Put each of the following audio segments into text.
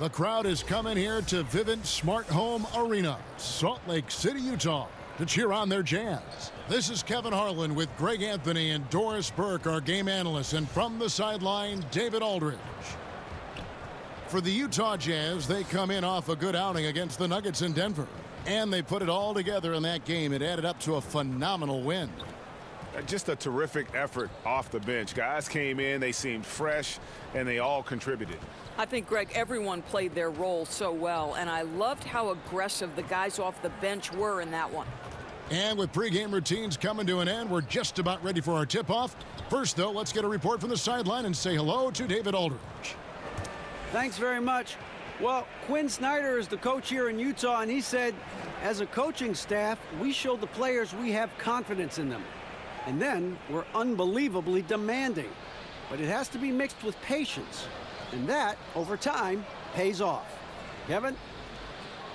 The crowd is coming here to Vivint Smart Home Arena, Salt Lake City, Utah, to cheer on their Jazz. This is Kevin Harlan with Greg Anthony and Doris Burke, our game analyst, and from the sideline, David Aldridge. For the Utah Jazz, they come in off a good outing against the Nuggets in Denver, and they put it all together in that game. It added up to a phenomenal win. Just a terrific effort off the bench. Guys came in, they seemed fresh, and they all contributed. I think, Greg, everyone played their role so well, and I loved how aggressive the guys off the bench were in that one. And with pregame routines coming to an end, we're just about ready for our tip-off. First, though, let's get a report from the sideline and say hello to David Aldridge. Thanks very much. Well, Quinn Snyder is the coach here in Utah, and he said, as a coaching staff, we showed the players we have confidence in them. And then we're unbelievably demanding. But it has to be mixed with patience. And that, over time, pays off. Kevin?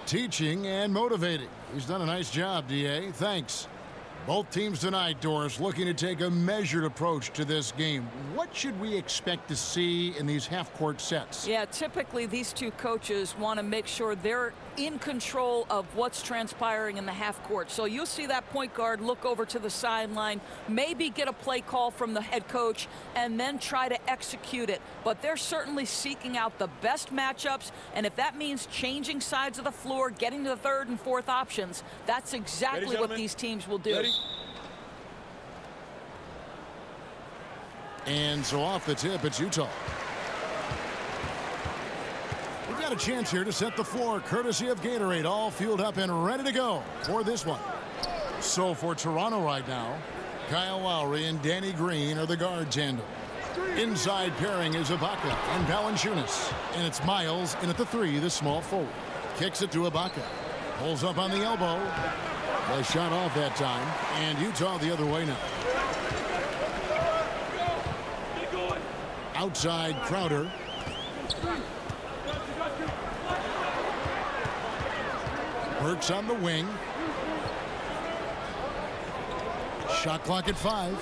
Teaching and motivating. He's done a nice job, D.A. Thanks. Both teams tonight, Doris, looking to take a measured approach to this game. What should we expect to see in these half-court sets? Yeah, typically these two coaches want to make sure they're in control of what's transpiring in the half court. So you'll see that point guard look over to the sideline, maybe get a play call from the head coach, and then try to execute it. But they're certainly seeking out the best matchups, and if that means changing sides of the floor, getting to the third and fourth options, that's exactly what these teams will do. Ready? And so off the tip, it's Utah. We've got a chance here to set the floor, courtesy of Gatorade, all fueled up and ready to go for this one. So for Toronto right now, Kyle Lowry and Danny Green are the guard tandem. Inside pairing is Ibaka and Valanciunas. And it's Miles in at the 3, the small forward. Kicks it to Ibaka. Pulls up on the elbow. The shot off that time. And Utah the other way now. Outside Crowder. Burks on the wing. Shot clock at 5.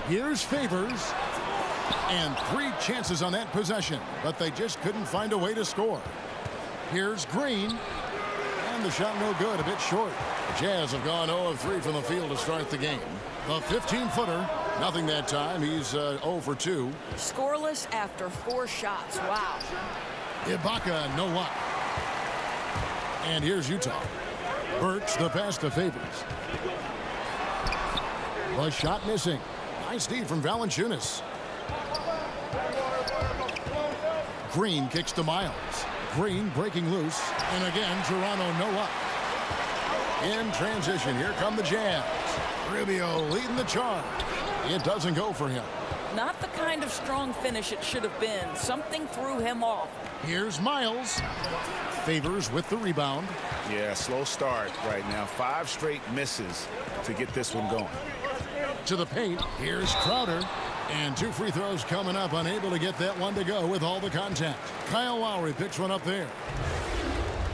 Here's Favors. And 3 chances on that possession, but they just couldn't find a way to score. Here's Green. And the shot no good, a bit short. The Jazz have gone 0 of 3 from the field to start the game. The 15-footer, nothing that time. He's 0 for 2. Scoreless after 4 shots. Wow. Ibaka, no luck. And here's Utah. Burks, the pass to Favors. The shot missing. Nice D from Valanciunas. Green kicks to Miles. Green breaking loose. And again, Toronto no luck. In transition, here come the Jazz. Rubio leading the charge. It doesn't go for him. Not the kind of strong finish it should have been. Something threw him off. Here's Miles. Favors with the rebound. Yeah, slow start right now. 5 straight misses to get this one going. To the paint. Here's Crowder. And 2 free throws coming up. Unable to get that one to go with all the contact. Kyle Lowry picks one up there.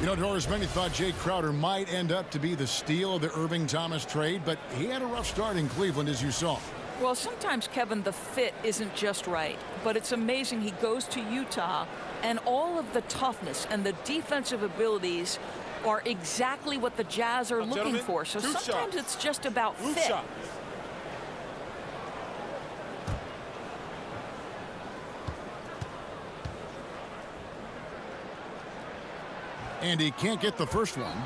You know, Doris, many thought Jay Crowder might end up to be the steal of the Irving Thomas trade, but he had a rough start in Cleveland, as you saw. Well, sometimes, Kevin, the fit isn't just right, but it's amazing he goes to Utah, and all of the toughness and the defensive abilities are exactly what the Jazz are looking for. So sometimes it's just about fit. And he can't get the first one.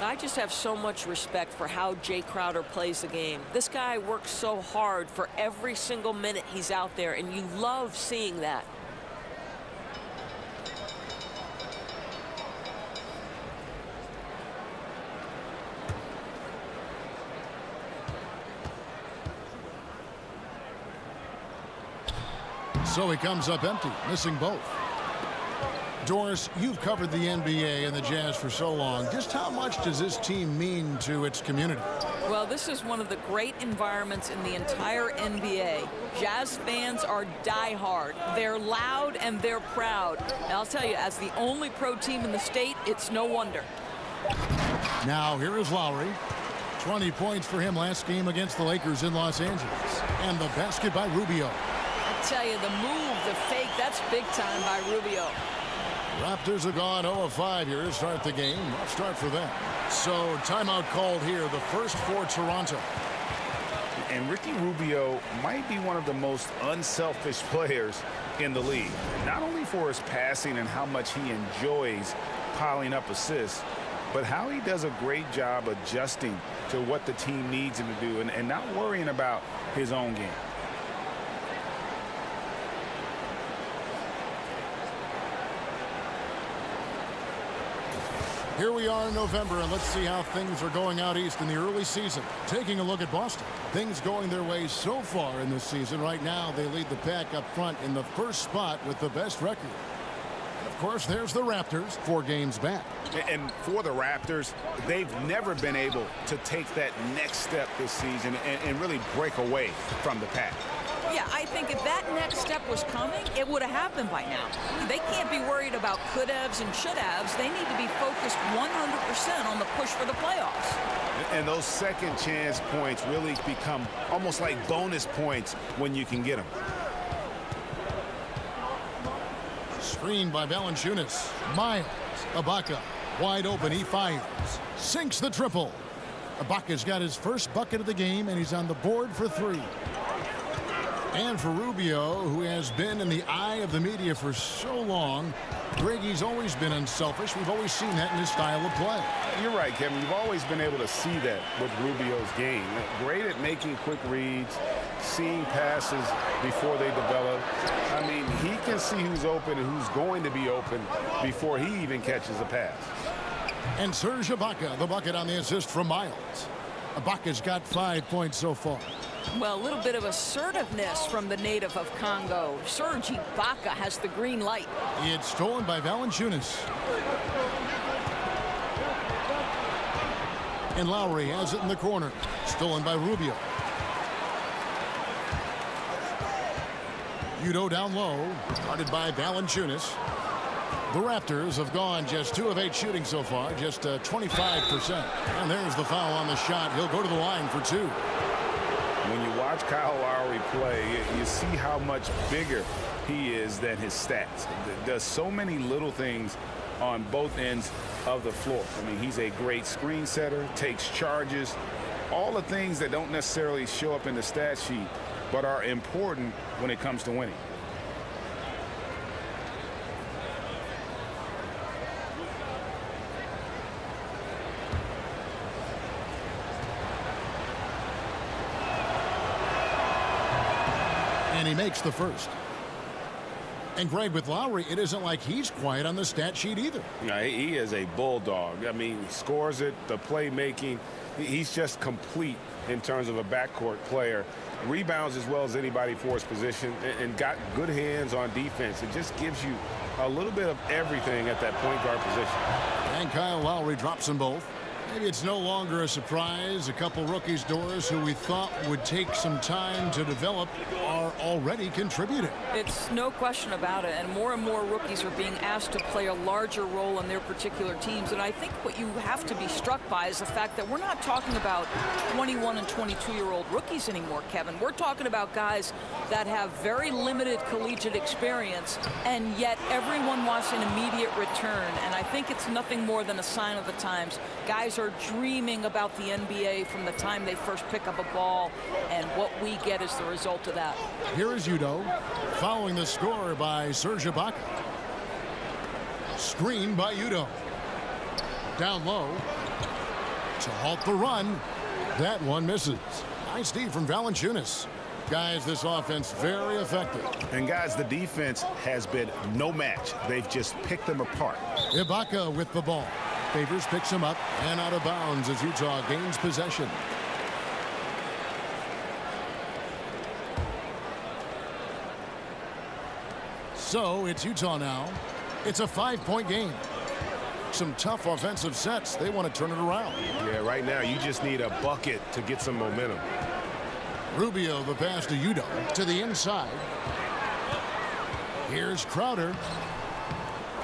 I just have so much respect for how Jay Crowder plays the game. This guy works so hard for every single minute he's out there, and you love seeing that. So he comes up empty, missing both. Doris, you've covered the NBA and the Jazz for so long. Just how much does this team mean to its community? Well, this is one of the great environments in the entire NBA. Jazz fans are diehard. They're loud and they're proud. And I'll tell you, as the only pro team in the state, it's no wonder. Now here is Lowry. 20 points for him last game against the Lakers in Los Angeles. And the basket by Rubio. tell you, the move, the fake, that's big time by Rubio. Raptors have gone 0 of 5 here to start the game. Rough start for them. So timeout called here, the first for Toronto. And Ricky Rubio might be one of the most unselfish players in the league. Not only for his passing and how much he enjoys piling up assists, but how he does a great job adjusting to what the team needs him to do and not worrying about his own game. Here we are in November, and let's see how things are going out east in the early season. Taking a look at Boston. Things going their way so far in this season. Right now, they lead the pack up front in the first spot with the best record. Of course, there's the Raptors, 4 games back. And for the Raptors, they've never been able to take that next step this season and really break away from the pack. Yeah, I think if that next step was coming, it would have happened by now. They can't be worried about could-haves and should-haves. They need to be focused 100% on the push for the playoffs. And those second chance points really become almost like bonus points when you can get them. Screened by Valanciunas. Miles. Ibaka. Wide open. He fires. Sinks the triple. Ibaka's got his first bucket of the game, and he's on the board for 3. And for Rubio, who has been in the eye of the media for so long, Greg, he's always been unselfish. We've always seen that in his style of play. You're right, Kevin. You've always been able to see that with Rubio's game. Great at making quick reads, seeing passes before they develop. I mean, he can see who's open and who's going to be open before he even catches a pass. And Serge Ibaka, the bucket on the assist from Miles. Ibaka's got 5 points so far. Well, a little bit of assertiveness from the native of Congo. Serge Ibaka has the green light. It's stolen by Valanciunas. And Lowry has it in the corner. Stolen by Rubio. Udo down low. Guarded by Valanciunas. The Raptors have gone just 2 of 8 shooting so far. Just 25%. And there's the foul on the shot. He'll go to the line for 2. When you watch Kyle Lowry play, you see how much bigger he is than his stats. Does so many little things on both ends of the floor. I mean, he's a great screen setter, takes charges, all the things that don't necessarily show up in the stat sheet, but are important when it comes to winning. And he makes the first. And Greg, with Lowry, it isn't like he's quiet on the stat sheet either. Yeah, he is a bulldog. I mean, he scores it, the playmaking. He's just complete in terms of a backcourt player. Rebounds as well as anybody for his position and got good hands on defense. It just gives you a little bit of everything at that point guard position. And Kyle Lowry drops them both. Maybe it's no longer a surprise. A couple rookies, Doris, who we thought would take some time to develop, are already contributing. It's no question about it. And more rookies are being asked to play a larger role in their particular teams. And I think what you have to be struck by is the fact that we're not talking about 21 and 22-year-old rookies anymore, Kevin. We're talking about guys that have very limited collegiate experience, and yet everyone wants an immediate return. And I think it's nothing more than a sign of the times. Guys are dreaming about the NBA from the time they first pick up a ball, and what we get is the result of that. Here is Udo, following the score by Serge Ibaka. Screen by Udo. Down low to halt the run. That one misses. Nice D from Valanciunas. Guys, this offense very effective. And guys, the defense has been no match. They've just picked them apart. Ibaka with the ball. Favors picks him up and out of bounds as Utah gains possession. So it's Utah now. It's a 5-point game. Some tough offensive sets. They want to turn it around. Yeah, right now you just need a bucket to get some momentum. Rubio, the pass to Udo, to the inside. Here's Crowder.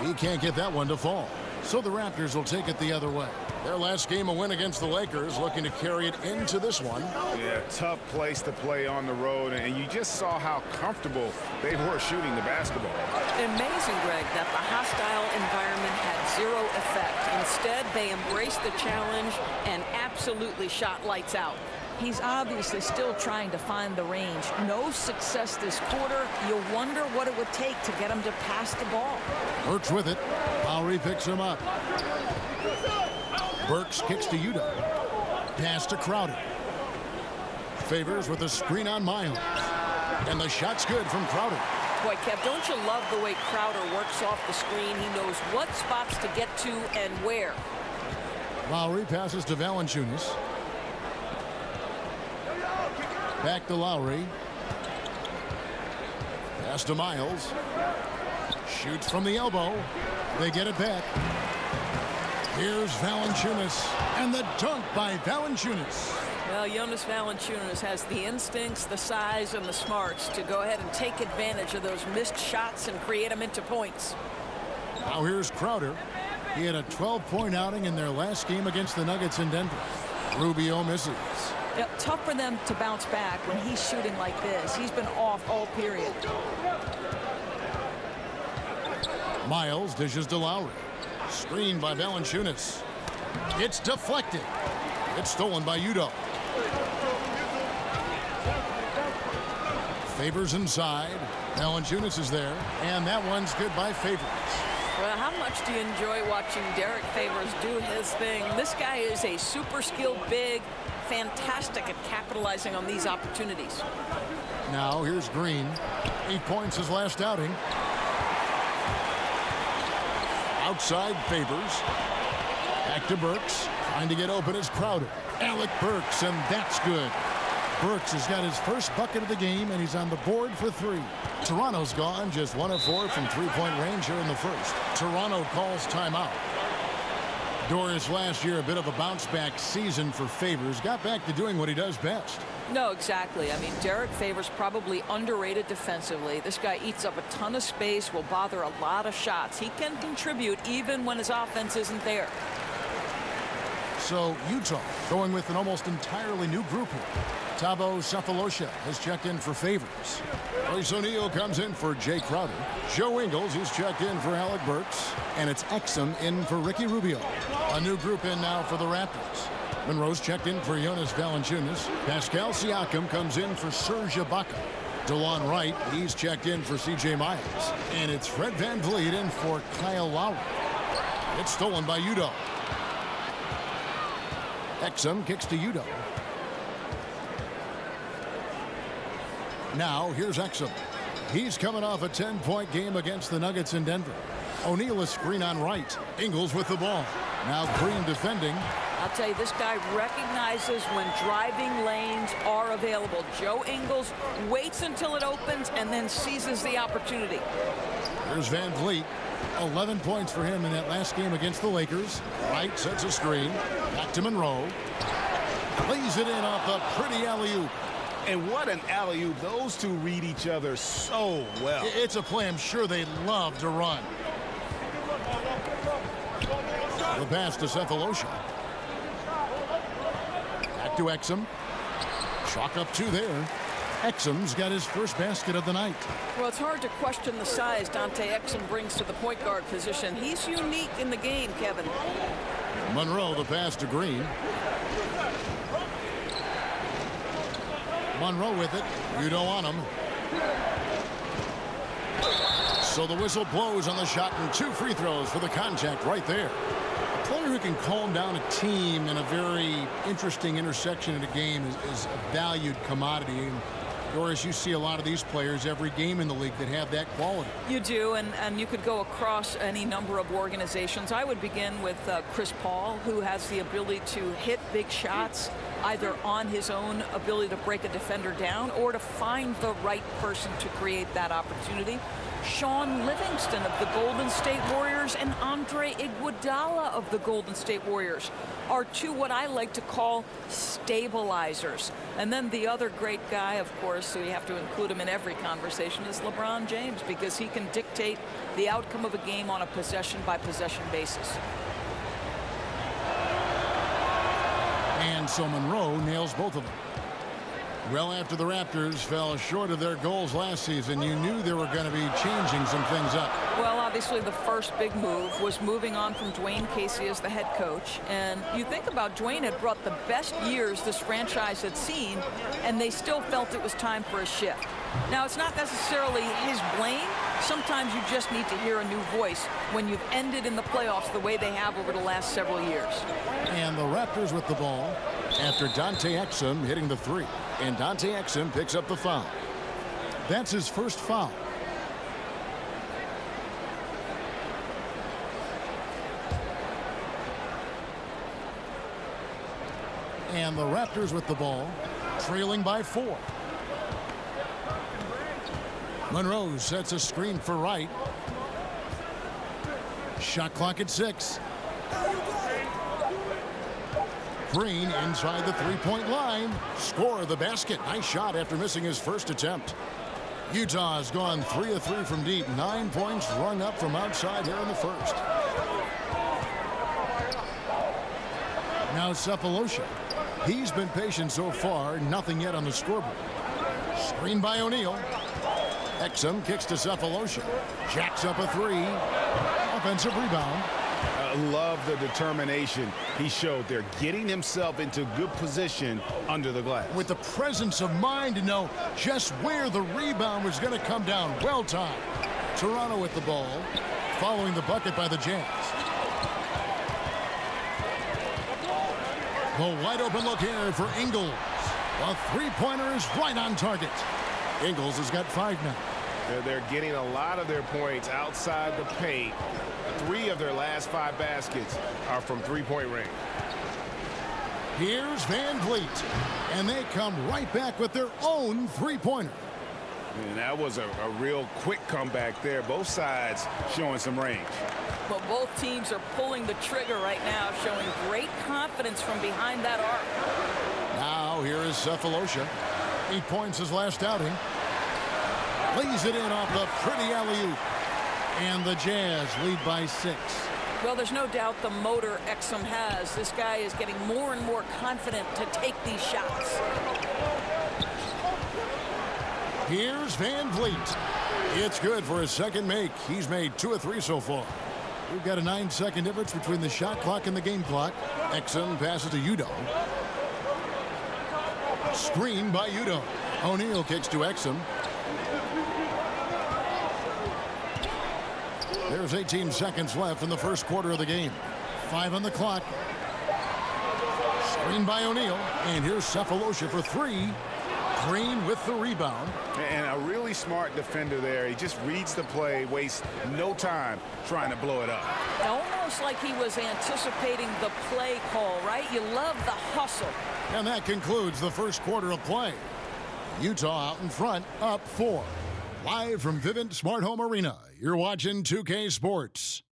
He can't get that one to fall. So the Raptors will take it the other way. Their last game, a win against the Lakers, looking to carry it into this one. Yeah, tough place to play on the road, and you just saw how comfortable they were shooting the basketball. Amazing, Greg, that the hostile environment had zero effect. Instead, they embraced the challenge and absolutely shot lights out. He's obviously still trying to find the range. No success this quarter. You wonder what it would take to get him to pass the ball. Burks with it. Lowry picks him up. Burks kicks to Udo. Pass to Crowder. Favors with a screen on Miles. And the shot's good from Crowder. Boy, Kev, don't you love the way Crowder works off the screen? He knows what spots to get to and where. Lowry passes to Valanciunas. Back to Lowry. Pass to Miles. Shoots from the elbow. They get it back. Here's Valanciunas. And the dunk by Valanciunas. Well, Jonas Valanciunas has the instincts, the size, and the smarts to go ahead and take advantage of those missed shots and create them into points. Now here's Crowder. He had a 12-point outing in their last game against the Nuggets in Denver. Rubio misses. Yep, tough for them to bounce back when he's shooting like this. He's been off all period. Miles dishes to Lowry. Screened by Valanciunas. It's deflected. It's stolen by Udo. Favors inside. Valanciunas is there. And that one's good by Favors. Well, how much do you enjoy watching Derrick Favors do his thing? This guy is a super skilled big, fantastic at capitalizing on these opportunities. Now here's Green. 8 points his last outing. Outside Favors. Back to Burks. Trying to get open is Crowder. Alec Burks, and that's good. Burks has got his first bucket of the game, and he's on the board for 3. Toronto's gone just 1 of 4 from three-point range here in the first. Toronto calls timeout. Doris last year, a bit of a bounce-back season for Favors. Got back to doing what he does best. No, exactly. I mean, Derrick Favors probably underrated defensively. This guy eats up a ton of space, will bother a lot of shots. He can contribute even when his offense isn't there. So Utah going with an almost entirely new group here. Thabo Sefolosha has checked in for Favors. Royce O'Neal comes in for Jay Crowder. Joe Ingles is checked in for Alec Burks. And it's Exum in for Ricky Rubio. A new group in now for the Raptors. Monroe's checked in for Jonas Valanciunas. Pascal Siakam comes in for Serge Ibaka. DeLon Wright, he's checked in for C.J. Miles. And it's Fred VanVleet in for Kyle Lowry. It's stolen by Udo. Exum kicks to Udo. Now here's Exum. He's coming off a 10-point game against the Nuggets in Denver. O'Neal is screen on right. Ingles with the ball. Now Green defending. I'll tell you, this guy recognizes when driving lanes are available. Joe Ingles waits until it opens and then seizes the opportunity. Here's VanVleet. 11 points for him in that last game against the Lakers. Wright sets a screen. Back to Monroe. Lays it in off the pretty alley-oop. And what an alley-oop. Those two read each other so well. It's a play I'm sure they love to run. The pass to Sefolosha. Back to Exum. Chalk up 2 there. Exum's got his first basket of the night. Well, it's hard to question the size Dante Exum brings to the point guard position. He's unique in the game, Kevin. Monroe, the pass to Green. Monroe with it. Udo on him. So the whistle blows on the shot and 2 free throws for the contact right there. A player who can calm down a team in a very interesting intersection in a game is a valued commodity. And Doris, you see a lot of these players every game in the league that have that quality. You do, and you could go across any number of organizations. I would begin with Chris Paul, who has the ability to hit big shots, either on his own ability to break a defender down or to find the right person to create that opportunity. Sean Livingston of the Golden State Warriors and Andre Iguodala of the Golden State Warriors are 2 what I like to call stabilizers. And then the other great guy, of course, so you have to include him in every conversation, is LeBron James, because he can dictate the outcome of a game on a possession-by-possession basis. And so Monroe nails both of them. Well, after the Raptors fell short of their goals last season, you knew they were going to be changing some things up. Well, obviously the first big move was moving on from Dwayne Casey as the head coach. And you think about Dwayne had brought the best years this franchise had seen, and they still felt it was time for a shift. Now, it's not necessarily his blame. Sometimes you just need to hear a new voice when you've ended in the playoffs the way they have over the last several years. And the Raptors with the ball after Dante Exum hitting the three. And Dante Exum picks up the foul. That's his first foul. And the Raptors with the ball, trailing by 4. Monroe sets a screen for Wright. Shot clock at 6. Green inside the three-point line. Score the basket. Nice shot after missing his first attempt. Utah has gone 3 of 3 from deep. 9 points rung up from outside here in the first. Now Cephalosha. He's been patient so far. Nothing yet on the scoreboard. Screen by O'Neal. Exum kicks to Cephalosha. Jacks up a 3. Offensive rebound. I love the determination he showed there, getting himself into good position under the glass. With the presence of mind to know just where the rebound was going to come down. Well timed. Toronto with the ball, following the bucket by the Jazz. The wide open look here for Ingles. The three-pointer is right on target. Ingles has got 5 now. They're getting a lot of their points outside the paint. 3 of their last 5 baskets are from three-point range. Here's Van Vliet, and they come right back with their own three-pointer. And that was a real quick comeback there. Both sides showing some range. But both teams are pulling the trigger right now, showing great confidence from behind that arc. Now here is Cephalosha. 8 points his last outing. Lays it in off the pretty alley-oop. And the Jazz lead by 6. Well, there's no doubt the motor Exum has. This guy is getting more and more confident to take these shots. Here's Van Vliet. It's good for his second make. He's made 2 of 3 so far. We've got a 9-second difference between the shot clock and the game clock. Exum passes to Udo. Screen by Udo. O'Neal kicks to Exum. There's 18 seconds left in the first quarter of the game. 5 on the clock. Screen by O'Neal. And here's Cephalosha for 3. Green with the rebound. And a really smart defender there. He just reads the play, wastes no time trying to blow it up. Almost like he was anticipating the play call, right? You love the hustle. And that concludes the first quarter of play. Utah out in front, up 4. Live from Vivint Smart Home Arena, you're watching 2K Sports.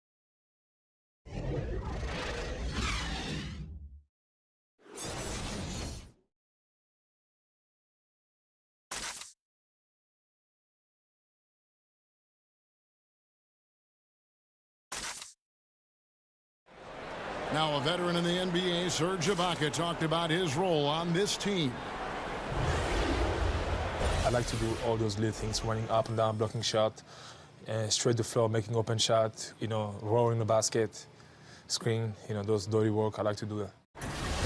Now a veteran in the NBA, Serge Ibaka, talked about his role on this team. I like to do all those little things, running up and down, blocking shot, straight to the floor, making open shot, rolling the basket, screen, those dirty work. I like to do that.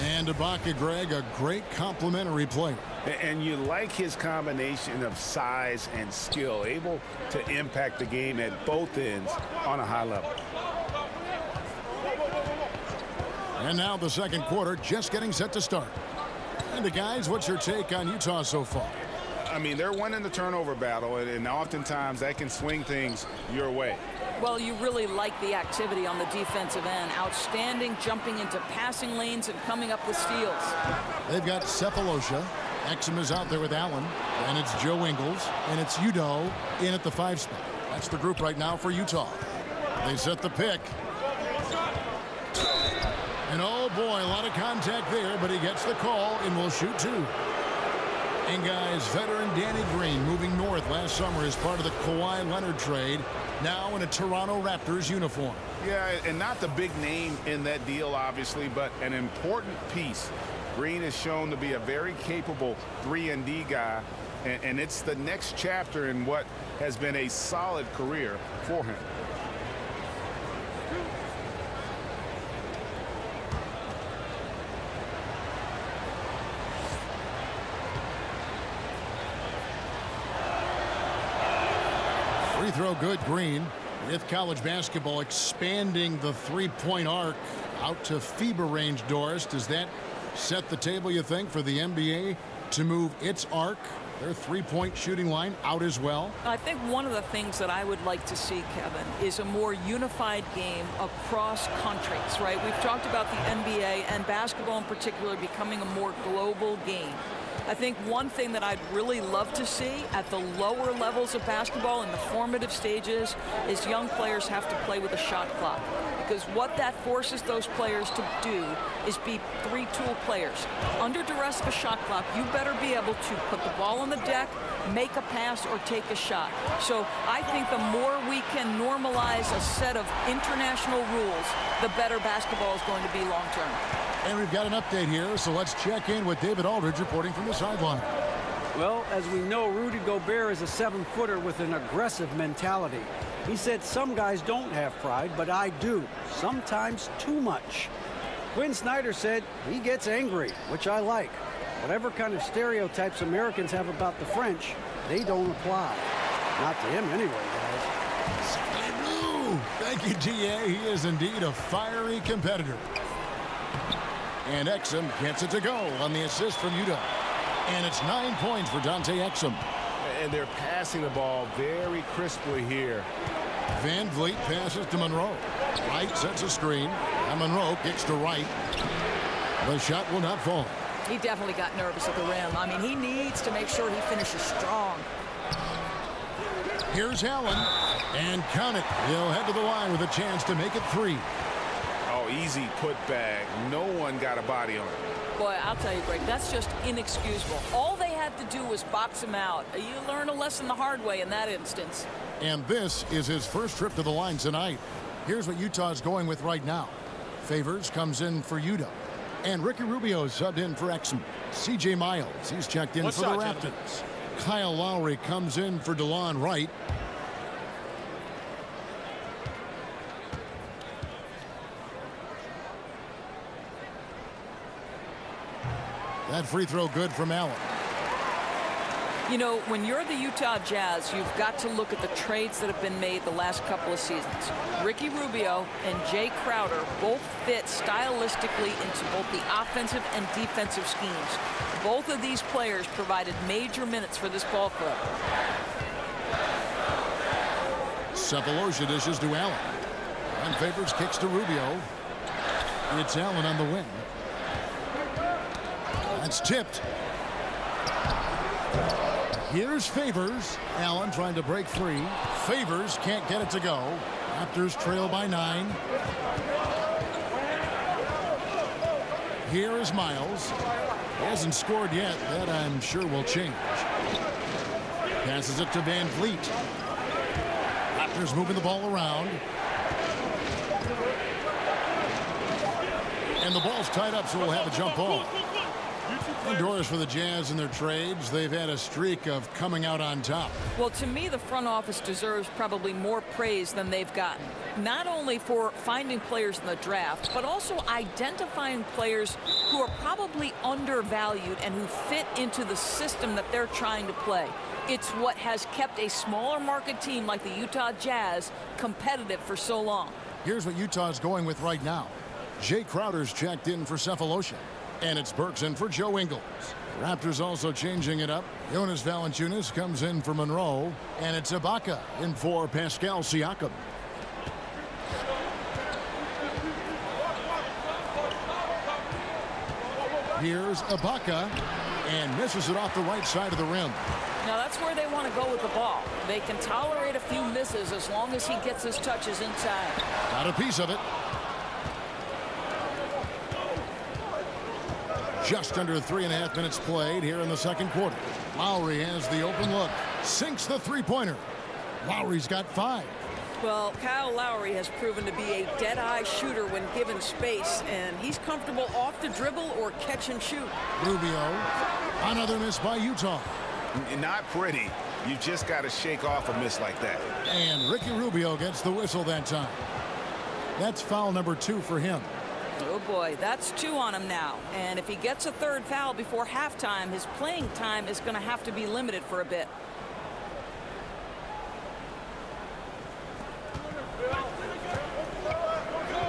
And Ibaka, Greg, a great complimentary player. And you like his combination of size and skill, able to impact the game at both ends on a high level. And now the second quarter just getting set to start. And guys, what's your take on Utah so far? I mean, they're winning the turnover battle, and oftentimes that can swing things your way. Well, you really like the activity on the defensive end. Outstanding jumping into passing lanes and coming up with steals. They've got Cephalosha. Exum is out there with Allen. And it's Joe Ingles. And it's Udo in at the 5 spot. That's the group right now for Utah. They set the pick. And oh boy, a lot of contact there, but he gets the call and will shoot 2. And guys, veteran Danny Green moving north last summer as part of the Kawhi Leonard trade, now in a Toronto Raptors uniform. Yeah, and not the big name in that deal, obviously, but an important piece Green is shown to be a very capable 3-and-D guy, and it's the next chapter in what has been a solid career for him. Free throw good, Green. With college basketball expanding the three-point arc out to FIBA range, Doris, does that set the table, you think, for the NBA to move its arc, their three-point shooting line, out as well? I think one of the things that I would like to see, Kevin, is a more unified game across countries, right? We've talked about the NBA and basketball in particular becoming a more global game. I think one thing that I'd really love to see at the lower levels of basketball in the formative stages is young players have to play with a shot clock. Because what that forces those players to do is be three-tool players. Under duress of a shot clock, you better be able to put the ball on the deck, make a pass, or take a shot. So I think the more we can normalize a set of international rules, the better basketball is going to be long-term. And we've got an update here, so let's check in with David Aldridge reporting from the sideline. Well, as we know, Rudy Gobert is a 7-footer with an aggressive mentality. He said some guys don't have pride, but I do. Sometimes too much. Quinn Snyder said he gets angry, which I like. Whatever kind of stereotypes Americans have about the French, they don't apply. Not to him anyway, guys. Thank you, DA. He is indeed a fiery competitor. And Exum gets it to go on the assist from Utah. And it's 9 points for Dante Exum. And they're passing the ball very crisply here. Van Vliet passes to Monroe. Wright sets a screen. And Monroe kicks to Wright. The shot will not fall. He definitely got nervous at the rim. I mean, he needs to make sure he finishes strong. Here's Allen. And count it. He'll head to the line with a chance to make it 3. Oh, easy putback. No one got a body on it. Boy, I'll tell you, Greg, that's just inexcusable. All they had to do was box him out. You learn a lesson the hard way in that instance. And this is his first trip to the line tonight. Here's what Utah's going with right now. Favors comes in for Utah. And Ricky Rubio subbed in for Exum. C.J. Miles, he's checked in for the Raptors. Kyle Lowry comes in for DeLon Wright. That free throw good from Allen. You know, when you're the Utah Jazz, you've got to look at the trades that have been made the last couple of seasons. Ricky Rubio and Jay Crowder both fit stylistically into both the offensive and defensive schemes. Both of these players provided major minutes for this ball club. Cephalosha dishes to Allen. And Favors kicks to Rubio. It's Allen on the wing. That's tipped. Here's Favors. Allen trying to break free. Favors can't get it to go. Raptors trail by 9. Here is Miles. He hasn't scored yet. That I'm sure will change. Passes it to Van Vliet. Raptors moving the ball around. And the ball's tied up, so we'll have a jump ball. And Doris, for the Jazz and their trades, they've had a streak of coming out on top. Well, to me, the front office deserves probably more praise than they've gotten. Not only for finding players in the draft, but also identifying players who are probably undervalued and who fit into the system that they're trying to play. It's what has kept a smaller market team like the Utah Jazz competitive for so long. Here's what Utah's going with right now. Jay Crowder's checked in for Cephalosha. And it's Burks in for Joe Ingles. Raptors also changing it up. Jonas Valanciunas comes in for Monroe. And it's Ibaka in for Pascal Siakam. Here's Ibaka. And misses it off the right side of the rim. Now that's where they want to go with the ball. They can tolerate a few misses as long as he gets his touches inside. Got a piece of it. Just under 3.5 minutes played here in the second quarter. Lowry has the open look. Sinks the three-pointer. Lowry's got 5. Well, Kyle Lowry has proven to be a dead-eye shooter when given space, and he's comfortable off the dribble or catch and shoot. Rubio, another miss by Utah. Not pretty. You just got to shake off a miss like that. And Ricky Rubio gets the whistle that time. That's foul number 2 for him. Oh boy, that's 2 on him now. And if he gets a third foul before halftime, his playing time is going to have to be limited for a bit.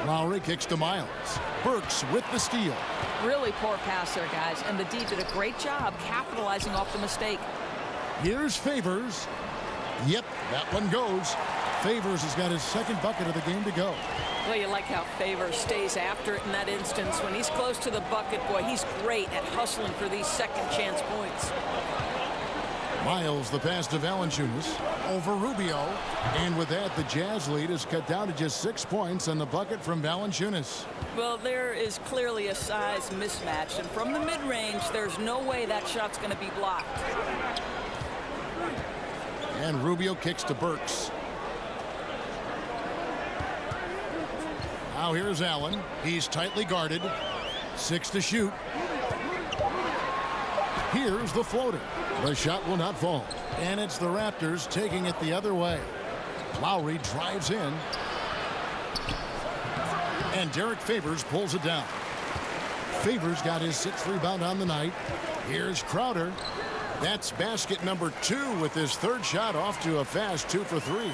Lowry kicks to Miles. Burks with the steal. Really poor pass there, guys. And the D did a great job capitalizing off the mistake. Here's Favors. Yep, that one goes. Favors has got his second bucket of the game to go. Well, you like how Favors stays after it in that instance. When he's close to the bucket, boy, he's great at hustling for these second chance points. Miles, the pass to Valanciunas over Rubio. And with that, the Jazz lead is cut down to just 6 points on the bucket from Valanciunas. Well, there is clearly a size mismatch. And from the mid-range, there's no way that shot's going to be blocked. And Rubio kicks to Burks. Now here's Allen. He's tightly guarded. 6 to shoot. Here's the floater. The shot will not fall. And it's the Raptors taking it the other way. Lowry drives in. And Derrick Favors pulls it down. Favors got his 6th rebound on the night. Here's Crowder. That's basket number 2 with his 3rd shot off to a fast 2 for 3.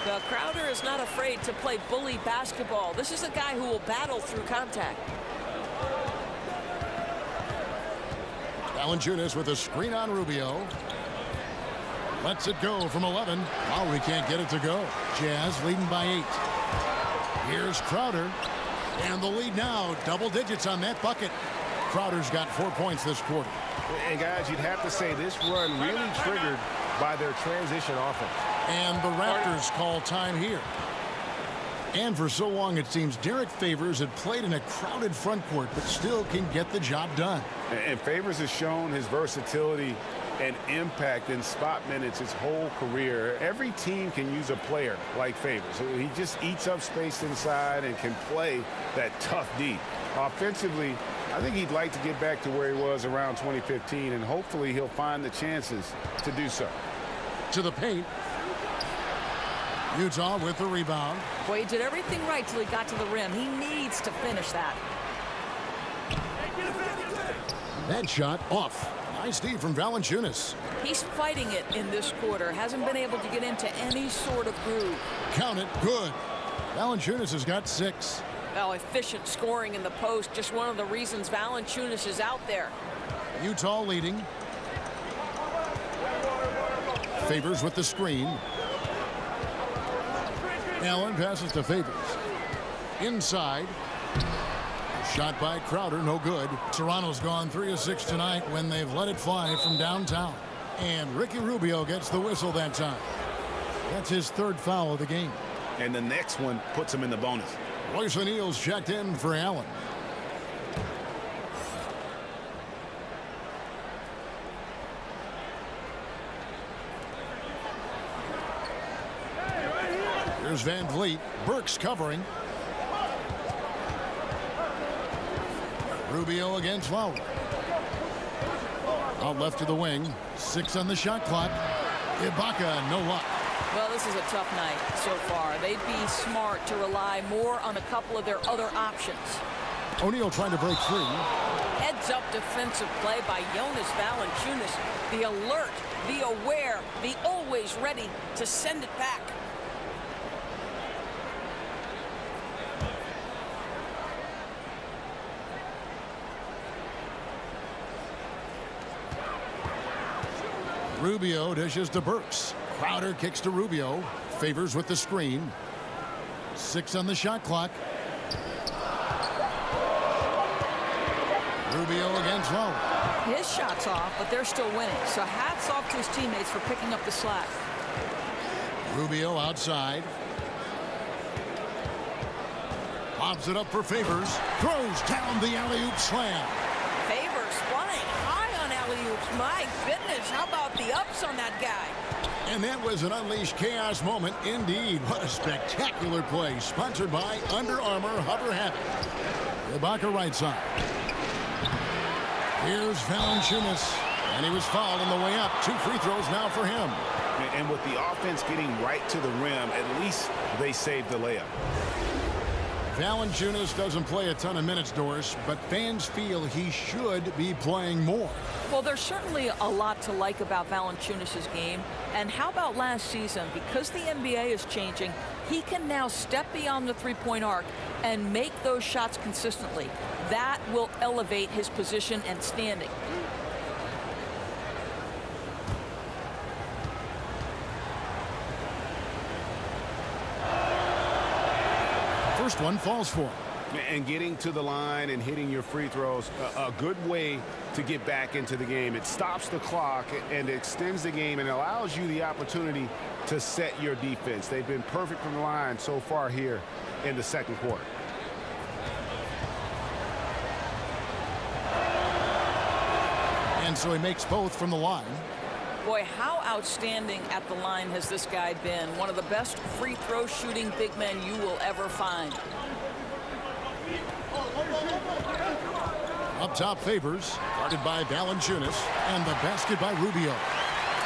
The Crowder is not afraid to play bully basketball. This is a guy who will battle through contact. Valanciunas with a screen on Rubio. Lets it go from 11. Lowry can't get it to go. Jazz leading by 8. Here's Crowder. And the lead now, double digits on that bucket. Crowder's got 4 points this quarter. And guys, you'd have to say this run really triggered by their transition offense. And the Raptors call time here. And for so long, it seems Derrick Favors had played in a crowded front court, but still can get the job done. And Favors has shown his versatility and impact in spot minutes his whole career. Every team can use a player like Favors. He just eats up space inside and can play that tough D. Offensively, I think he'd like to get back to where he was around 2015, and hopefully he'll find the chances to do so. To the paint. Utah with the rebound. Boy, he did everything right till he got to the rim. He needs to finish that. That shot off. Nice D from Valanciunas. He's fighting it in this quarter. Hasn't been able to get into any sort of groove. Count it. Good. Valanciunas has got 6. Well, efficient scoring in the post. Just one of the reasons Valanciunas is out there. Utah leading. Favors with the screen. Allen passes to Favors. Inside. Shot by Crowder, no good. Toronto's gone 3 of 6 tonight when they've let it fly from downtown. And Ricky Rubio gets the whistle that time. That's his 3rd foul of the game. And the next one puts him in the bonus. Royce O'Neal's checked in for Allen. Here's Van Vliet. Burks covering. Rubio against Lowry. Out left to the wing. 6 on the shot clock. Ibaka, no luck. Well, this is a tough night so far. They'd be smart to rely more on a couple of their other options. O'Neal trying to break free. Heads-up defensive play by Jonas Valanciunas. The alert, the aware, the always ready to send it back. Rubio dishes to Burks. Crowder kicks to Rubio. Favors with the screen. 6 on the shot clock. Rubio against Lowry. His shot's off, but they're still winning. So hats off to his teammates for picking up the slack. Rubio outside. Lobs it up for Favors. Throws down the alley-oop slam. Favors flying high on alley-oops. My goodness, how about the ups on that guy? And that was an unleashed chaos moment indeed. What a spectacular play. Sponsored by Under Armour Hover Habit. Ibaka right side. Here's Valanciunas. And he was fouled on the way up. 2 free throws now for him. And with the offense getting right to the rim, at least they saved the layup. Valanciunas doesn't play a ton of minutes, Doris, but fans feel he should be playing more. Well, there's certainly a lot to like about Valanciunas' game. And how about last season? Because the NBA is changing, he can now step beyond the three-point arc and make those shots consistently. That will elevate his position and standing. First one falls for him. And getting to the line and hitting your free throws, a good way to get back into the game. It stops the clock and extends the game and allows you the opportunity to set your defense. They've been perfect from the line so far here in the second quarter. And so he makes both from the line. Boy, how outstanding at the line has this guy been. One of the best free throw shooting big men you will ever find. Up top, Favors, guarded by Valanciunas, and the basket by Rubio.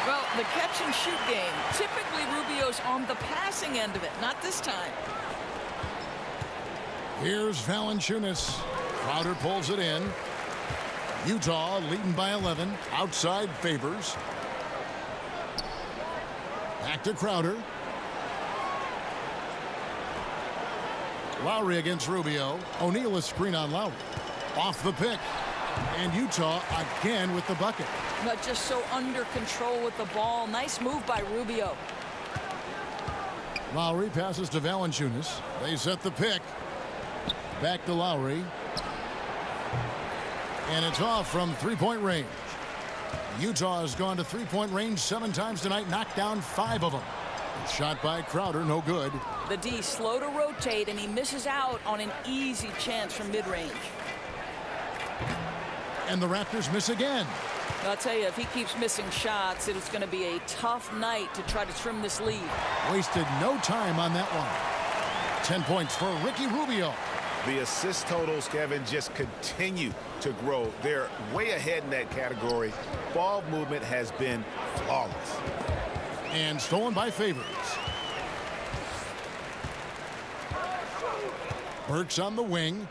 Well, the catch and shoot game. Typically, Rubio's on the passing end of it. Not this time. Here's Valanciunas. Crowder pulls it in. Utah leading by 11. Outside, Favors. Back to Crowder. Lowry against Rubio. O'Neal a screen on Lowry. Off the pick. And Utah again with the bucket. But just so under control with the ball. Nice move by Rubio. Lowry passes to Valanciunas. They set the pick. Back to Lowry. And it's off from three-point range. Utah has gone to three-point range 7 times tonight, knocked down 5 of them. Shot by Crowder, no good. The D slow to rotate, and he misses out on an easy chance from mid-range. And the Raptors miss again. I'll tell you, if he keeps missing shots, it's going to be a tough night to try to trim this lead. Wasted no time on that one. 10 points for Ricky Rubio. The assist totals, Kevin, just continue to grow. They're way ahead in that category. Ball movement has been flawless. And stolen by Favors. Burks on the wing.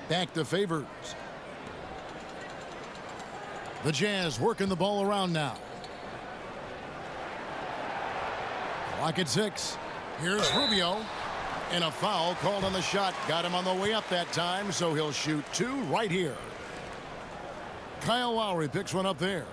Back to Favors. The Jazz working the ball around now. Clock at 6. Here's Rubio. And a foul called on the shot. Got him on the way up that time, so he'll shoot 2 right here. Kyle Lowry picks one up there.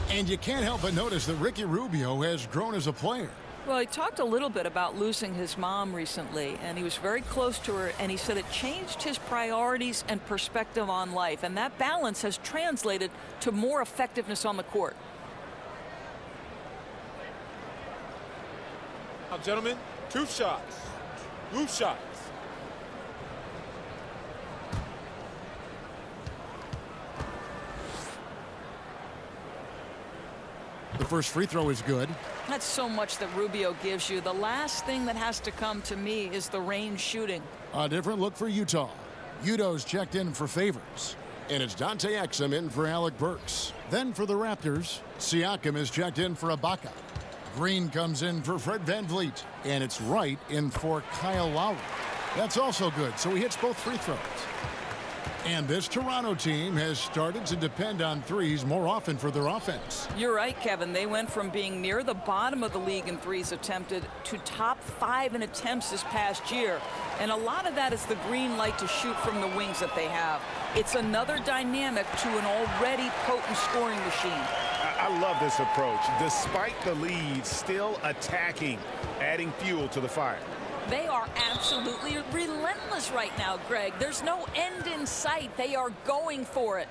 And you can't help but notice that Ricky Rubio has grown as a player. Well, he talked a little bit about losing his mom recently, and he was very close to her, and he said it changed his priorities and perspective on life, and that balance has translated to more effectiveness on the court. Now, gentlemen, 2 shots. 2 shots. The first free throw is good. That's so much that Rubio gives you. The last thing that has to come to me is the range shooting. A different look for Utah. Udo's checked in for Favors. And it's Dante Exum in for Alec Burks. Then for the Raptors, Siakam is checked in for Ibaka. Green comes in for Fred VanVleet. And it's Wright in for Kyle Lowry. That's also good, so he hits both free throws. And this Toronto team has started to depend on threes more often for their offense. You're right, Kevin. They went from being near the bottom of the league in threes attempted to top 5 in attempts this past year. And a lot of that is the green light to shoot from the wings that they have. It's another dynamic to an already potent scoring machine. I love this approach. Despite the lead, still attacking, adding fuel to the fire. They are absolutely relentless right now, Greg. There's no end in sight. They are going for it.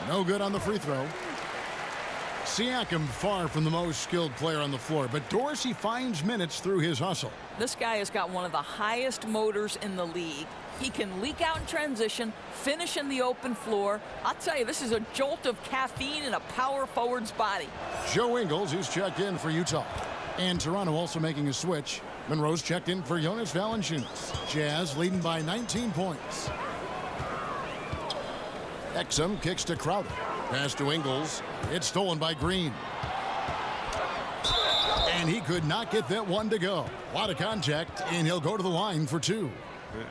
No good on the free throw. Siakam far from the most skilled player on the floor, but Dorsey finds minutes through his hustle. This guy has got one of the highest motors in the league. He can leak out in transition, finish in the open floor. I'll tell you, this is a jolt of caffeine in a power forward's body. Joe Ingles, who's checked in for Utah. And Toronto also making a switch. Monroe's checked in for Jonas Valanciunas. Jazz leading by 19 points. Exum kicks to Crowder. Pass to Ingles. It's stolen by Green. And he could not get that one to go. A lot of contact, and he'll go to the line for two.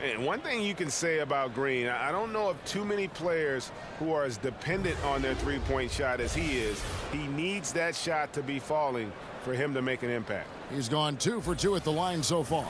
And one thing you can say about Green, I don't know of too many players who are as dependent on their three-point shot as he is. He needs that shot to be falling for him to make an impact. He's gone 2 for 2 at the line so far.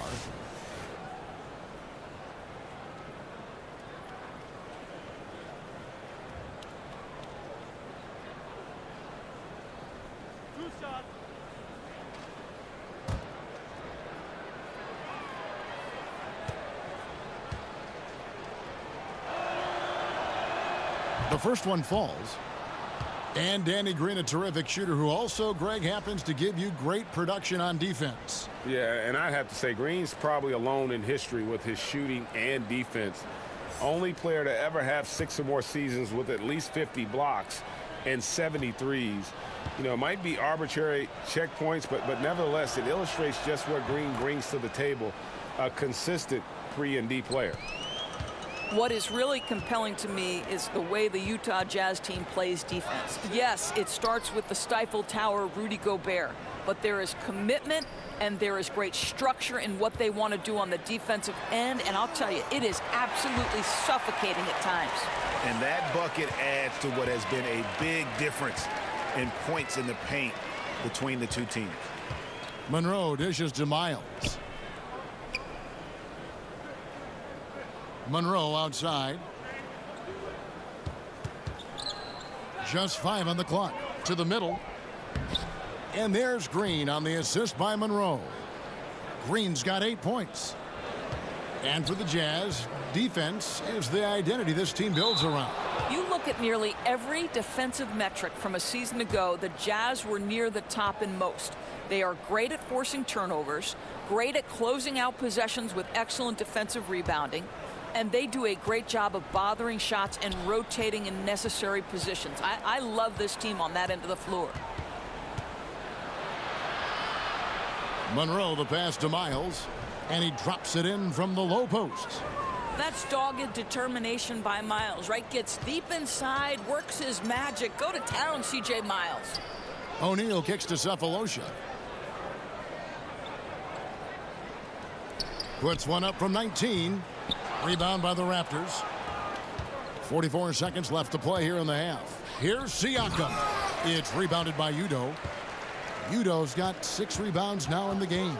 The first one falls. And Danny Green, a terrific shooter who also, Greg, happens to give you great production on defense. Yeah, and I have to say, Green's probably alone in history with his shooting and defense. Only player to ever have 6 or more seasons with at least 50 blocks and 73s. You know, it might be arbitrary checkpoints, but nevertheless, it illustrates just what Green brings to the table. A consistent 3 and D player. What is really compelling to me is the way the Utah Jazz team plays defense. Yes, it starts with the stifled tower Rudy Gobert, but there is commitment and there is great structure in what they want to do on the defensive end, and I'll tell you, it is absolutely suffocating at times. And that bucket adds to what has been a big difference in points in the paint between the two teams. Monroe dishes to Miles. Monroe outside. Just 5 on the clock. To the middle. And there's Green on the assist by Monroe. Green's got 8 points. And for the Jazz, defense is the identity this team builds around. You look at nearly every defensive metric from a season ago, the Jazz were near the top in most. They are great at forcing turnovers, great at closing out possessions with excellent defensive rebounding, and they do a great job of bothering shots and rotating in necessary positions. I love this team on that end of the floor. Monroe, the pass to Miles, and he drops it in from the low post. That's dogged determination by Miles, right? Gets deep inside, works his magic. Go to town, C.J. Miles. O'Neal kicks to Cephalosha. Puts one up from 19. Rebound by the Raptors. 44 seconds left to play here in the half. Here's Siakam. It's rebounded by Udoh. Udoh's got 6 rebounds now in the game.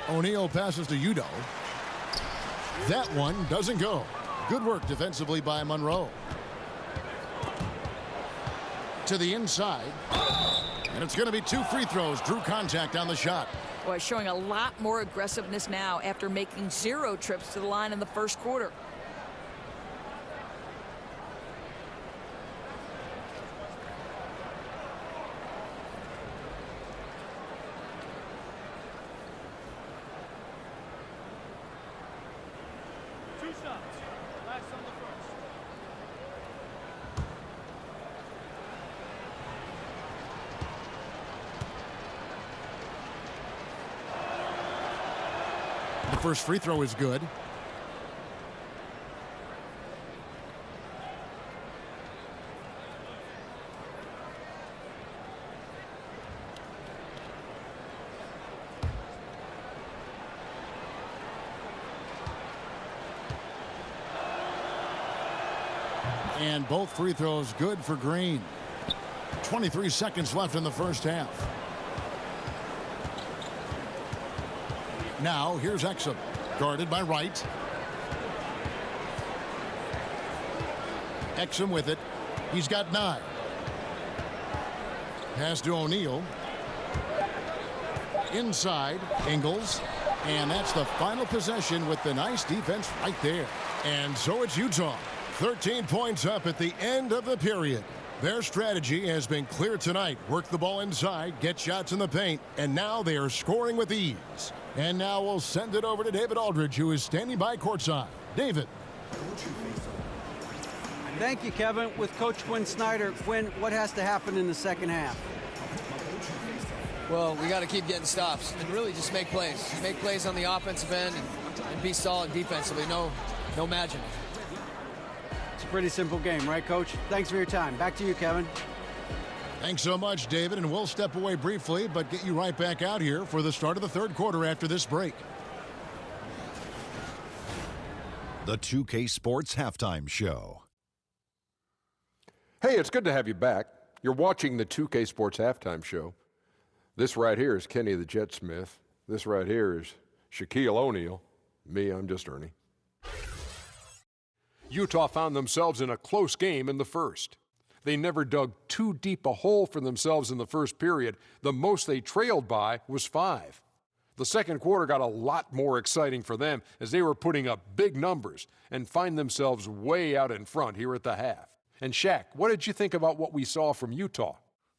O'Neal passes to Udoh. That one doesn't go. Good work defensively by Monroe. To the inside. And it's going to be 2 free throws. Drew contact on the shot. Boy, showing a lot more aggressiveness now after making 0 trips to the line in the first quarter. The first free throw is good. And both free throws good for Green. 23 seconds left in the first half. Now, here's Exum, guarded by Wright. Exum with it. He's got 9. Pass to O'Neal. Inside, Ingles. And that's the final possession with the nice defense right there. And so it's Utah. 13 points up at the end of the period. Their strategy has been clear tonight. Work the ball inside, get shots in the paint, and now they are scoring with ease. And now we'll send it over to David Aldridge, who is standing by courtside. David. Thank you, Kevin. With Coach Quinn Snyder, Quinn, what has to happen in the second half? Well, we got to keep getting stops and really just make plays. Make plays on the offensive end and be solid defensively. No magic. It's a pretty simple game, right, Coach? Thanks for your time. Back to you, Kevin. Thanks so much, David, and we'll step away briefly, but get you right back out here for the start of the third quarter after this break. The 2K Sports Halftime Show. Hey, it's good to have you back. You're watching the 2K Sports Halftime Show. This right here is Kenny the Jet Smith. This right here is Shaquille O'Neal. Me, I'm just Ernie. Utah found themselves in a close game in the first. They never dug too deep a hole for themselves in the first period. The most they trailed by was 5. The second quarter got a lot more exciting for them as they were putting up big numbers and find themselves way out in front here at the half. And Shaq, what did you think about what we saw from Utah?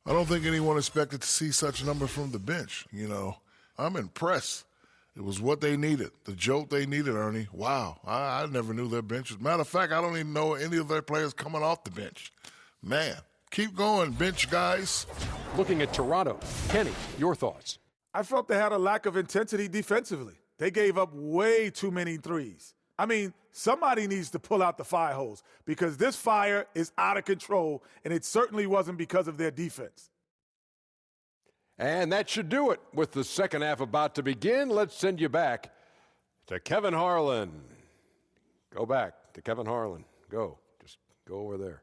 I don't think anyone expected to see such numbers from the bench. You know, I'm impressed. It was what they needed, the jolt they needed, Ernie. Wow, I never knew their bench. Matter of fact, I don't even know any of their players coming off the bench. Man, keep going, bench guys. Looking at Toronto, Kenny, your thoughts? I felt they had a lack of intensity defensively. They gave up way too many threes. I mean, somebody needs to pull out the fire hose because this fire is out of control, and it certainly wasn't because of their defense. And that should do it. With the second half about to begin, let's send you back to Kevin Harlan. Go back to Kevin Harlan. Go. Just go over there.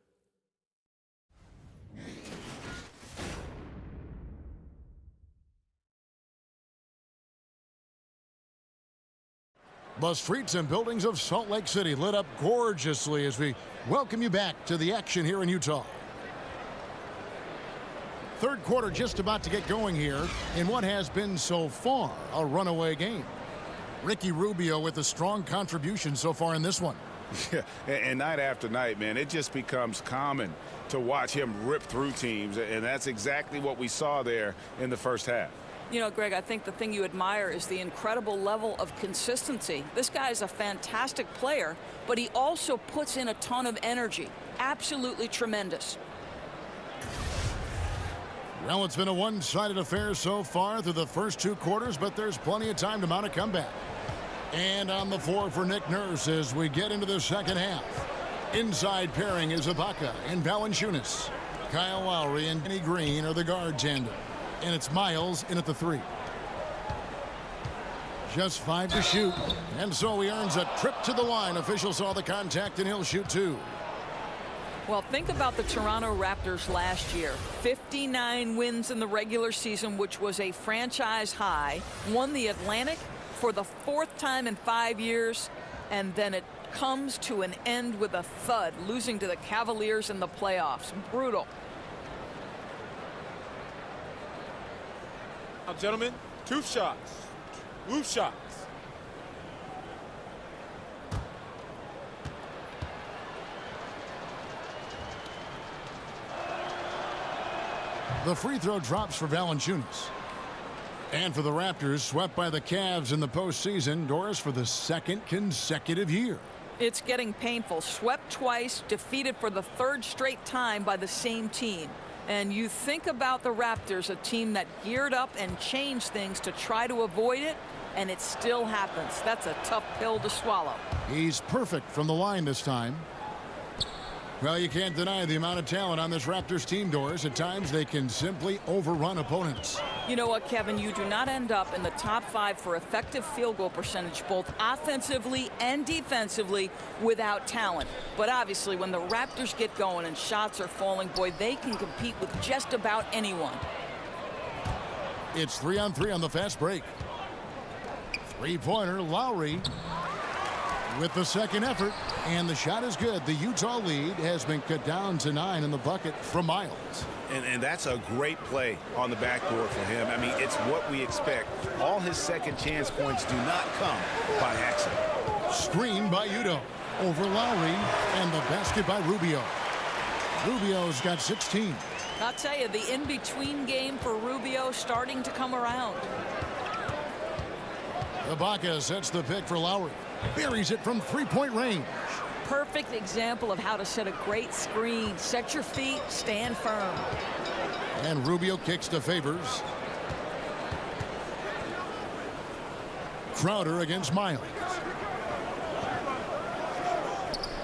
The streets and buildings of Salt Lake City lit up gorgeously as we welcome you back to the action here in Utah. Third quarter just about to get going here in what has been so far a runaway game. Ricky Rubio with a strong contribution so far in this one. Yeah, and night after night, man, it just becomes common to watch him rip through teams, and that's exactly what we saw there in the first half. You know, Greg, I think the thing you admire is the incredible level of consistency. This guy is a fantastic player, but he also puts in a ton of energy. Absolutely tremendous. Well, it's been a one-sided affair so far through the first 2 quarters, but there's plenty of time to mount a comeback. And on the floor for Nick Nurse as we get into the second half. Inside pairing is Ibaka and Valanciunas. Kyle Lowry and Danny Green are the guard tandem. And it's Miles in at the 3. Just 5 to shoot. And so he earns a trip to the line. Official saw the contact and he'll shoot 2. Well, think about the Toronto Raptors last year. 59 wins in the regular season, which was a franchise high. Won the Atlantic for the 4th time in 5 years. And then it comes to an end with a thud, losing to the Cavaliers in the playoffs. Brutal. Now, gentlemen, 2 shots. 2 shots. The free throw drops for Valanciunas. And for the Raptors, swept by the Cavs in the postseason, Doris, for the 2nd consecutive year. It's getting painful. Swept twice, defeated for the 3rd straight time by the same team. And you think about the Raptors, a team that geared up and changed things to try to avoid it, and it still happens. That's a tough pill to swallow. He's perfect from the line this time. Well, you can't deny the amount of talent on this Raptors team, Doris. At times, they can simply overrun opponents. You know what, Kevin? You do not end up in the top 5 for effective field goal percentage, both offensively and defensively, without talent. But obviously, when the Raptors get going and shots are falling, boy, they can compete with just about anyone. It's 3-on-3 on the fast break. Three-pointer, Lowry with the second effort, and the shot is good. The Utah lead has been cut down to 9 in the bucket from Miles. And that's a great play on the backboard for him. I mean, it's what we expect. All his second chance points do not come by accident. Screen by Udo over Lowry, and the basket by Rubio. Rubio's got 16. I'll tell you, the in-between game for Rubio starting to come around. Ibaka sets the pick for Lowry. Buries it from three-point range. Perfect example of how to set a great screen. Set your feet, stand firm. And Rubio kicks to Favors. Crowder against Miles.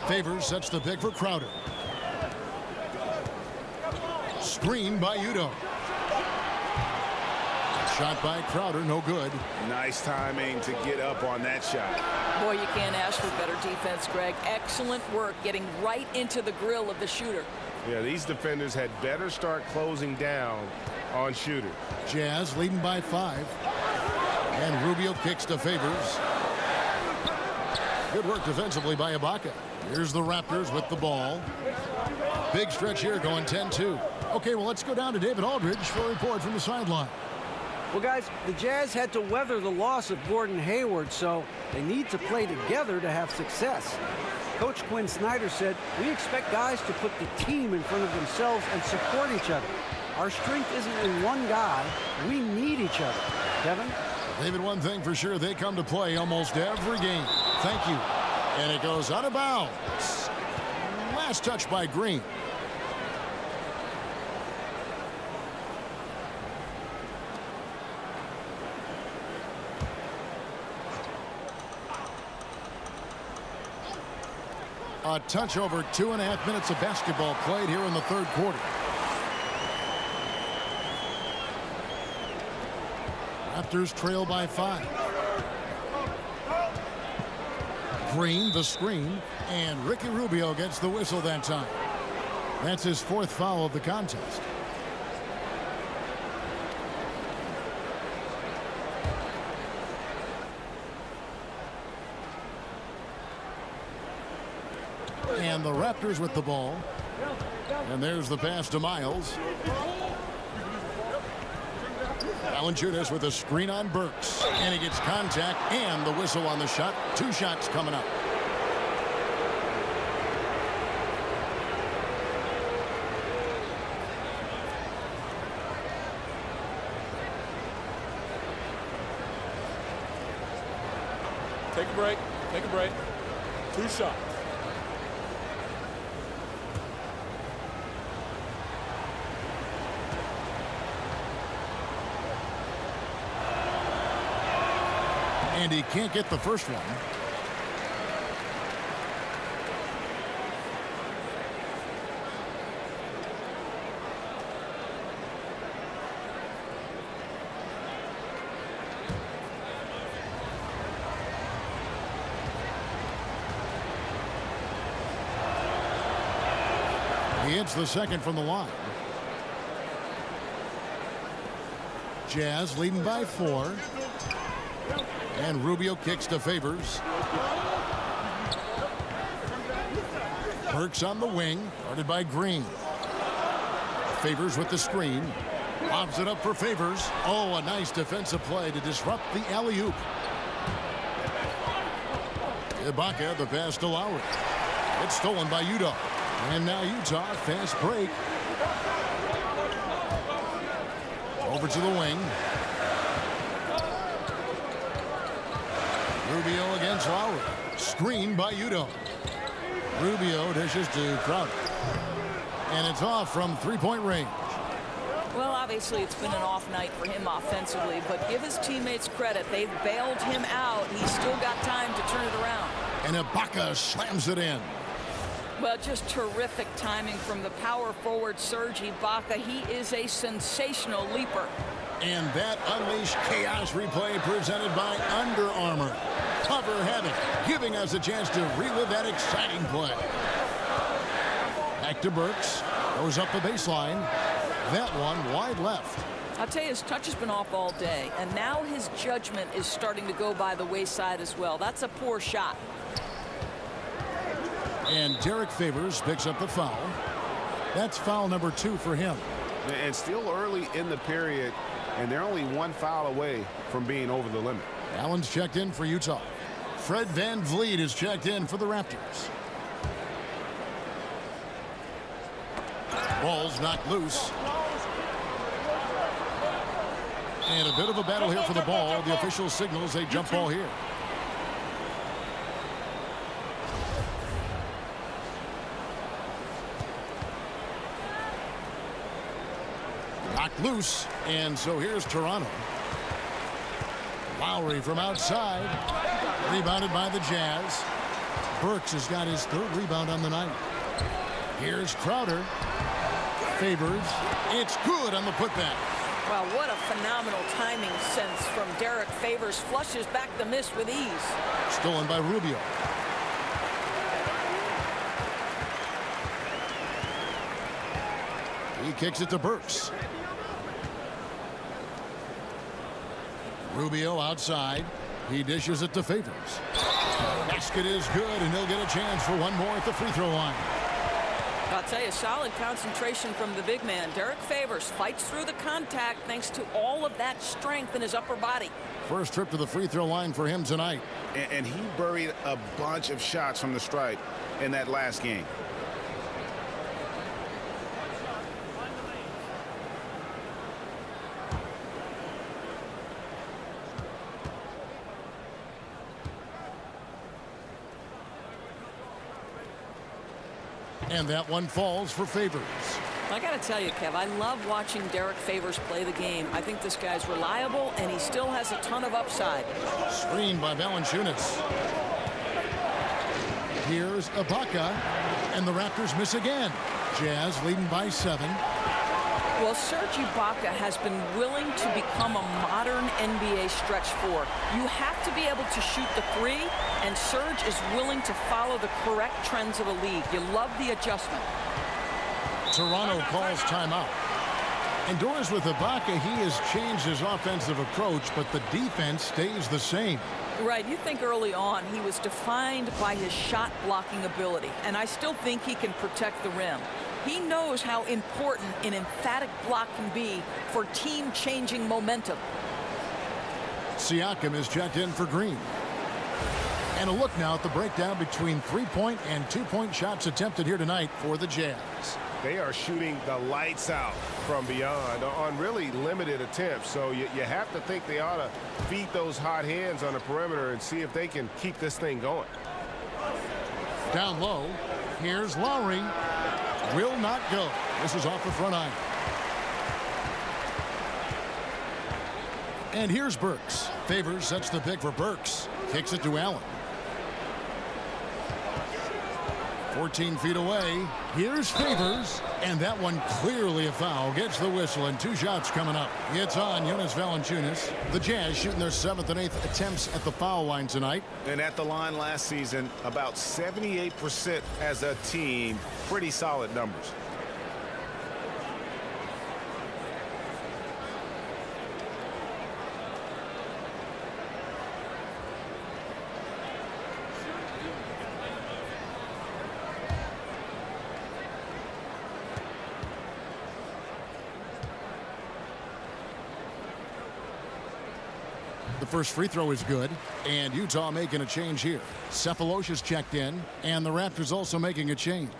Favors sets the pick for Crowder. Screen by Udoh. Shot by Crowder, no good. Nice timing to get up on that shot. Boy, you can't ask for better defense, Greg. Excellent work getting right into the grill of the shooter. Yeah, these defenders had better start closing down on shooters. Jazz leading by 5. And Rubio kicks to Favors. Good work defensively by Ibaka. Here's the Raptors with the ball. Big stretch here going 10-2. Okay, well, let's go down to David Aldridge for a report from the sideline. Well, guys, the Jazz had to weather the loss of Gordon Hayward, so they need to play together to have success. Coach Quinn Snyder said, "We expect guys to put the team in front of themselves and support each other. Our strength isn't in one guy. We need each other." Kevin? David, one thing for sure, they come to play almost every game. Thank you. And it goes out of bounds. Last touch by Green. A touch over 2.5 minutes of basketball played here in the third quarter. Raptors trail by 5. Green, the screen, and Ricky Rubio gets the whistle that time. That's his 4th foul of the contest. And the Raptors with the ball. And there's the pass to Miles. Valanciunas with a screen on Burks. And he gets contact and the whistle on the shot. 2 shots coming up. Take a break. Take a break. 2 shots. And he can't get the first one. He hits the second from the line. Jazz leading by 4. And Rubio kicks to Favors. Burks on the wing, guarded by Green. Favors with the screen. Lobs it up for Favors. Oh, a nice defensive play to disrupt the alley-oop. Ibaka, the pass to Lowry. It's stolen by Udoh. And now Utah, fast break. Over to the wing. Rubio against Lowry. Screen by Udoh. Rubio dishes to Crowder. And it's off from 3-point range. Well, obviously it's been an off night for him offensively, but give his teammates credit. They've bailed him out. He's still got time to turn it around. And Ibaka slams it in. Well, just terrific timing from the power forward Serge Ibaka. He is a sensational leaper. And that unleashed chaos replay presented by Under Armour. Cover heavy, giving us a chance to relive that exciting play. Back to Burks. Goes up the baseline. That one wide left. I'll tell you, his touch has been off all day, and now his judgment is starting to go by the wayside as well. That's a poor shot. And Derrick Favors picks up the foul. That's foul number 2 for him. And still early in the period, and they're only 1 foul away from being over the limit. Allen's checked in for Utah. Fred VanVleet is checked in for the Raptors. Ball's knocked loose. And a bit of a battle here for the ball. The official signals a jump ball here. Knocked loose. And so here's Toronto. Lowry from outside. Rebounded by the Jazz. Burks has got his third rebound on the night. Here's Crowder. Favors. It's good on the putback. Well, what a phenomenal timing sense from Derrick. Favors flushes back the miss with ease. Stolen by Rubio. He kicks it to Burks. Rubio outside. He dishes it to Favors. Basket is good, and he'll get a chance for one more at the free throw line. I'll tell you, solid concentration from the big man. Derrick Favors fights through the contact thanks to all of that strength in his upper body. First trip to the free throw line for him tonight. And he buried a bunch of shots from the stripe in that last game. And that one falls for Favors. I got to tell you, Kev, I love watching Derrick Favors play the game. I think this guy's reliable, and he still has a ton of upside. Screened by Valanciunas. Here's Ibaka, and the Raptors miss again. Jazz leading by 7. Well, Serge Ibaka has been willing to become a modern NBA stretch four. You have to be able to shoot the three, and Serge is willing to follow the correct trends of the league. You love the adjustment. Toronto calls timeout. Indoors with Ibaka, he has changed his offensive approach, but the defense stays the same. Right, you think early on he was defined by his shot blocking ability, and I still think he can protect the rim. He knows how important an emphatic block can be for team-changing momentum. Siakam is checked in for Green. And a look now at the breakdown between three-point and two-point shots attempted here tonight for the Jazz. They are shooting the lights out from beyond on really limited attempts. So you have to think they ought to feed those hot hands on the perimeter and see if they can keep this thing going. Down low, here's Lowry. Will not go. This is off the front iron. And here's Burks. Favors sets the pick for Burks. Kicks it to Allen. 14 feet away. Here's Favors. And that one clearly a foul. Gets the whistle, and 2 shots coming up. It's on Jonas Valanciunas. The Jazz shooting their 7th and 8th attempts at the foul line tonight. And at the line last season, about 78% as a team. Pretty solid numbers. The first free throw is good, and Utah making a change here. Cephalosha's checked in, and the Raptors also making a change.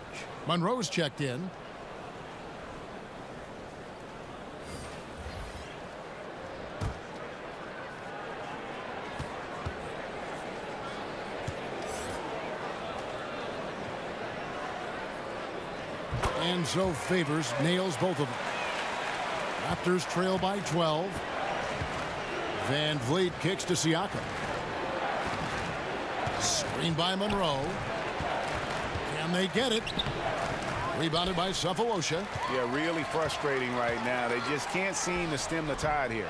Monroe's checked in. And so Favors nails both of them. Raptors trail by 12. Van Vliet kicks to Siakam. Screened by Monroe. Can they get it? Rebounded by Cephalosha. Yeah, really frustrating right now. They just can't seem to stem the tide here.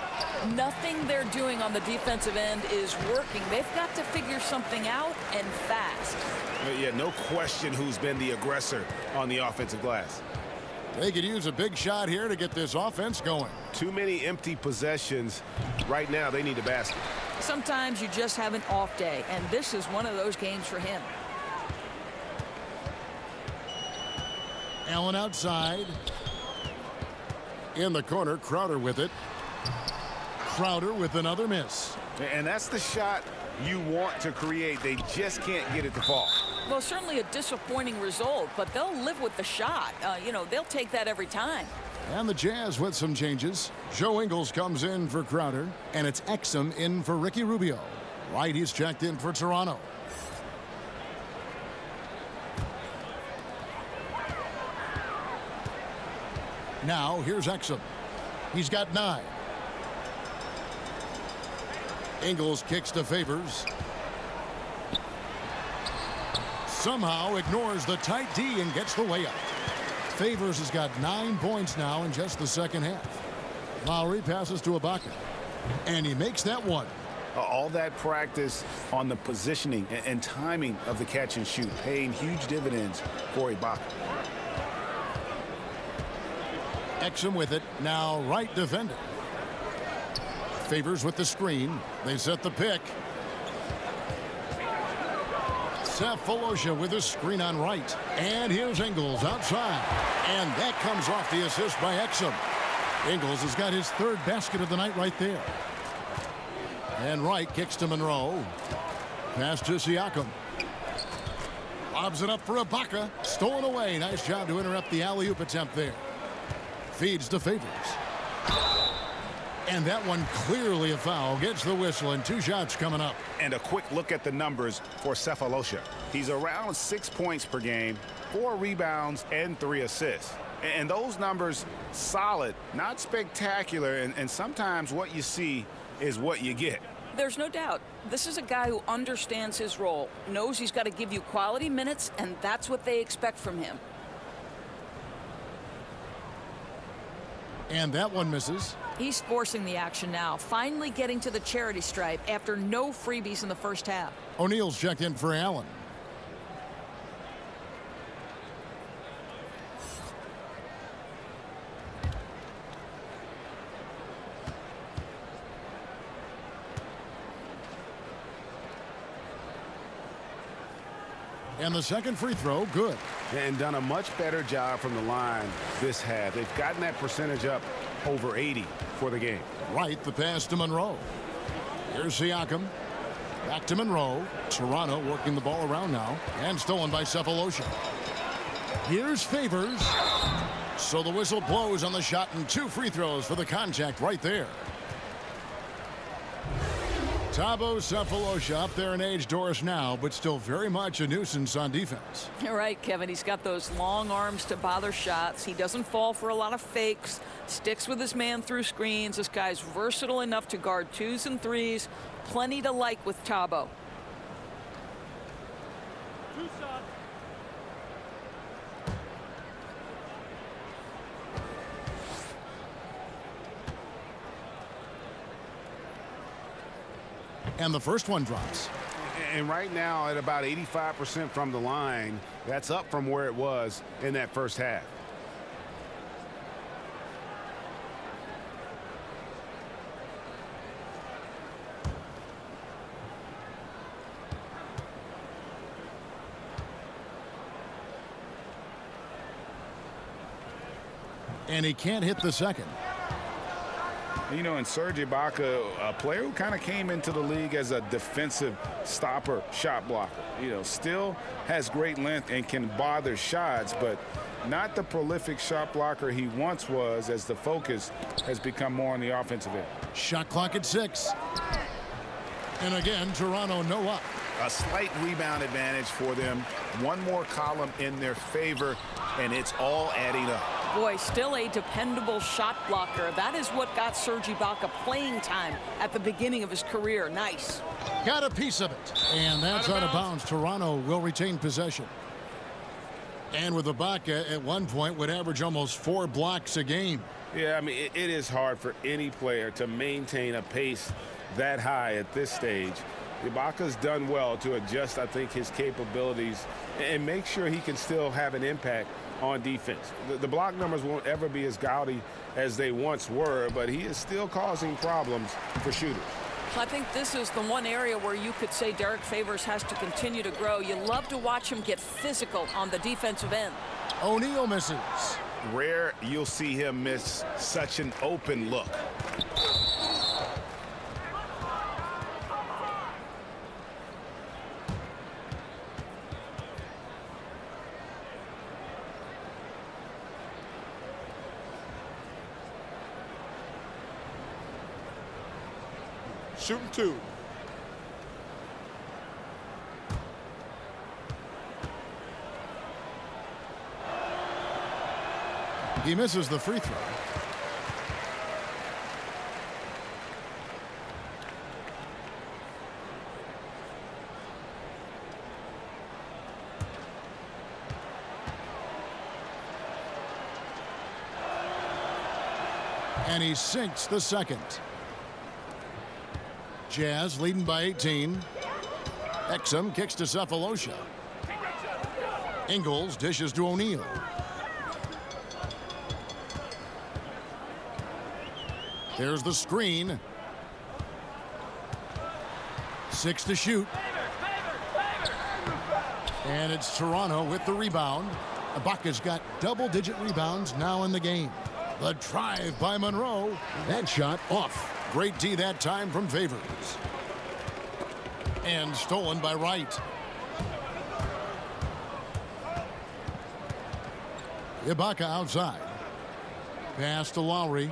Nothing they're doing on the defensive end is working. They've got to figure something out, and fast. Yeah, no question who's been the aggressor on the offensive glass. They could use a big shot here to get this offense going. Too many empty possessions. Right now, they need a basket. Sometimes you just have an off day, and this is one of those games for him. Allen outside. In the corner, Crowder with it. Crowder with another miss. And that's the shot you want to create. They just can't get it to fall. Well, certainly a disappointing result, but they'll live with the shot. You know, they'll take that every time. And the Jazz with some changes. Joe Ingles comes in for Crowder, and it's Exum in for Ricky Rubio. Wright, he's checked in for Toronto. Now, here's Exum. He's got 9. Ingles kicks to Favors. Somehow ignores the tight D and gets the layup. Favors has got 9 points now in just the second half. Lowry passes to Ibaka, and he makes that one. All that practice on the positioning and timing of the catch and shoot, paying huge dividends for Ibaka. Exum with it. Now Wright defending. Favors with the screen. They set the pick. Cephalosha with a screen on Wright. And here's Ingles outside. And that comes off the assist by Exum. Ingles has got his 3rd basket of the night right there. And Wright kicks to Monroe. Pass to Siakam. Lobs it up for Ibaka. Stolen away. Nice job to interrupt the alley-oop attempt there. Feeds to Favors. And that one clearly a foul. Gets the whistle, and 2 shots coming up. And a quick look at the numbers for Cephalosha. He's around 6 points per game, 4 rebounds, and 3 assists. And those numbers solid, not spectacular, and sometimes what you see is what you get. There's no doubt. This is a guy who understands his role, knows he's got to give you quality minutes, and that's what they expect from him. And that one misses. He's forcing the action now, finally getting to the charity stripe after no freebies in the first half. O'Neal's checked in for Allen. And the second free throw, good. And done a much better job from the line this half. They've gotten that percentage up over 80 for the game. Right, the pass to Monroe. Here's Siakam. Back to Monroe. Toronto working the ball around now. And stolen by Cephalosha. Here's Favors. So the whistle blows on the shot, and 2 free throws for the contact right there. Thabo Cephalosha up there in age, Doris, now, but still very much a nuisance on defense. You're right, Kevin. He's got those long arms to bother shots. He doesn't fall for a lot of fakes. Sticks with his man through screens. This guy's versatile enough to guard 2s and 3s. Plenty to like with Thabo. 2 shots. And the first one drops. And right now at about 85% from the line, that's up from where it was in that first half. And he can't hit the second. You know, and Serge Ibaka, a player who kind of came into the league as a defensive stopper, shot blocker. You know, still has great length and can bother shots, but not the prolific shot blocker he once was, as the focus has become more on the offensive end. Shot clock at 6. And again, Toronto no up. A slight rebound advantage for them. One more column in their favor, and it's all adding up. Boy, still a dependable shot blocker. That is what got Serge Ibaka playing time at the beginning of his career. Nice. Got a piece of it. And that's out of bounds. Toronto will retain possession. And with Ibaka at one point would average almost 4 blocks a game. Yeah, I mean, it is hard for any player to maintain a pace that high at this stage. Ibaka's done well to adjust, I think, his capabilities and make sure he can still have an impact on defense. The block numbers won't ever be as gaudy as they once were, but he is still causing problems for shooters. I think this is the one area where you could say Derrick Favors has to continue to grow. You love to watch him get physical on the defensive end. O'Neal misses. Rare you'll see him miss such an open look. shooting 2. He misses the free throw. And he sinks the second. Jazz leading by 18. Exum kicks to Cephalosha. Ingles dishes to O'Neal. There's the screen. 6 to shoot. And it's Toronto with the rebound. Ibaka's got double-digit rebounds now in the game. The drive by Monroe. That shot off. Great D that time from Favors. And stolen by Wright. Ibaka outside. Pass to Lowry.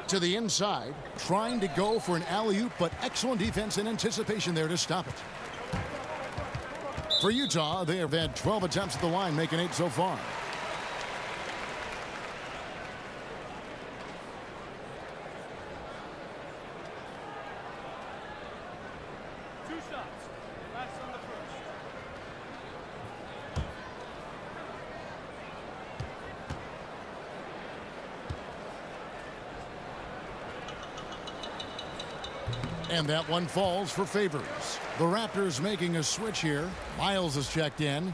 To the inside. Trying to go for an alley-oop, but excellent defense and anticipation there to stop it. For Utah, they have had 12 attempts at the line, making 8 so far. And that one falls for Favors. The Raptors making a switch here. Miles is checked in.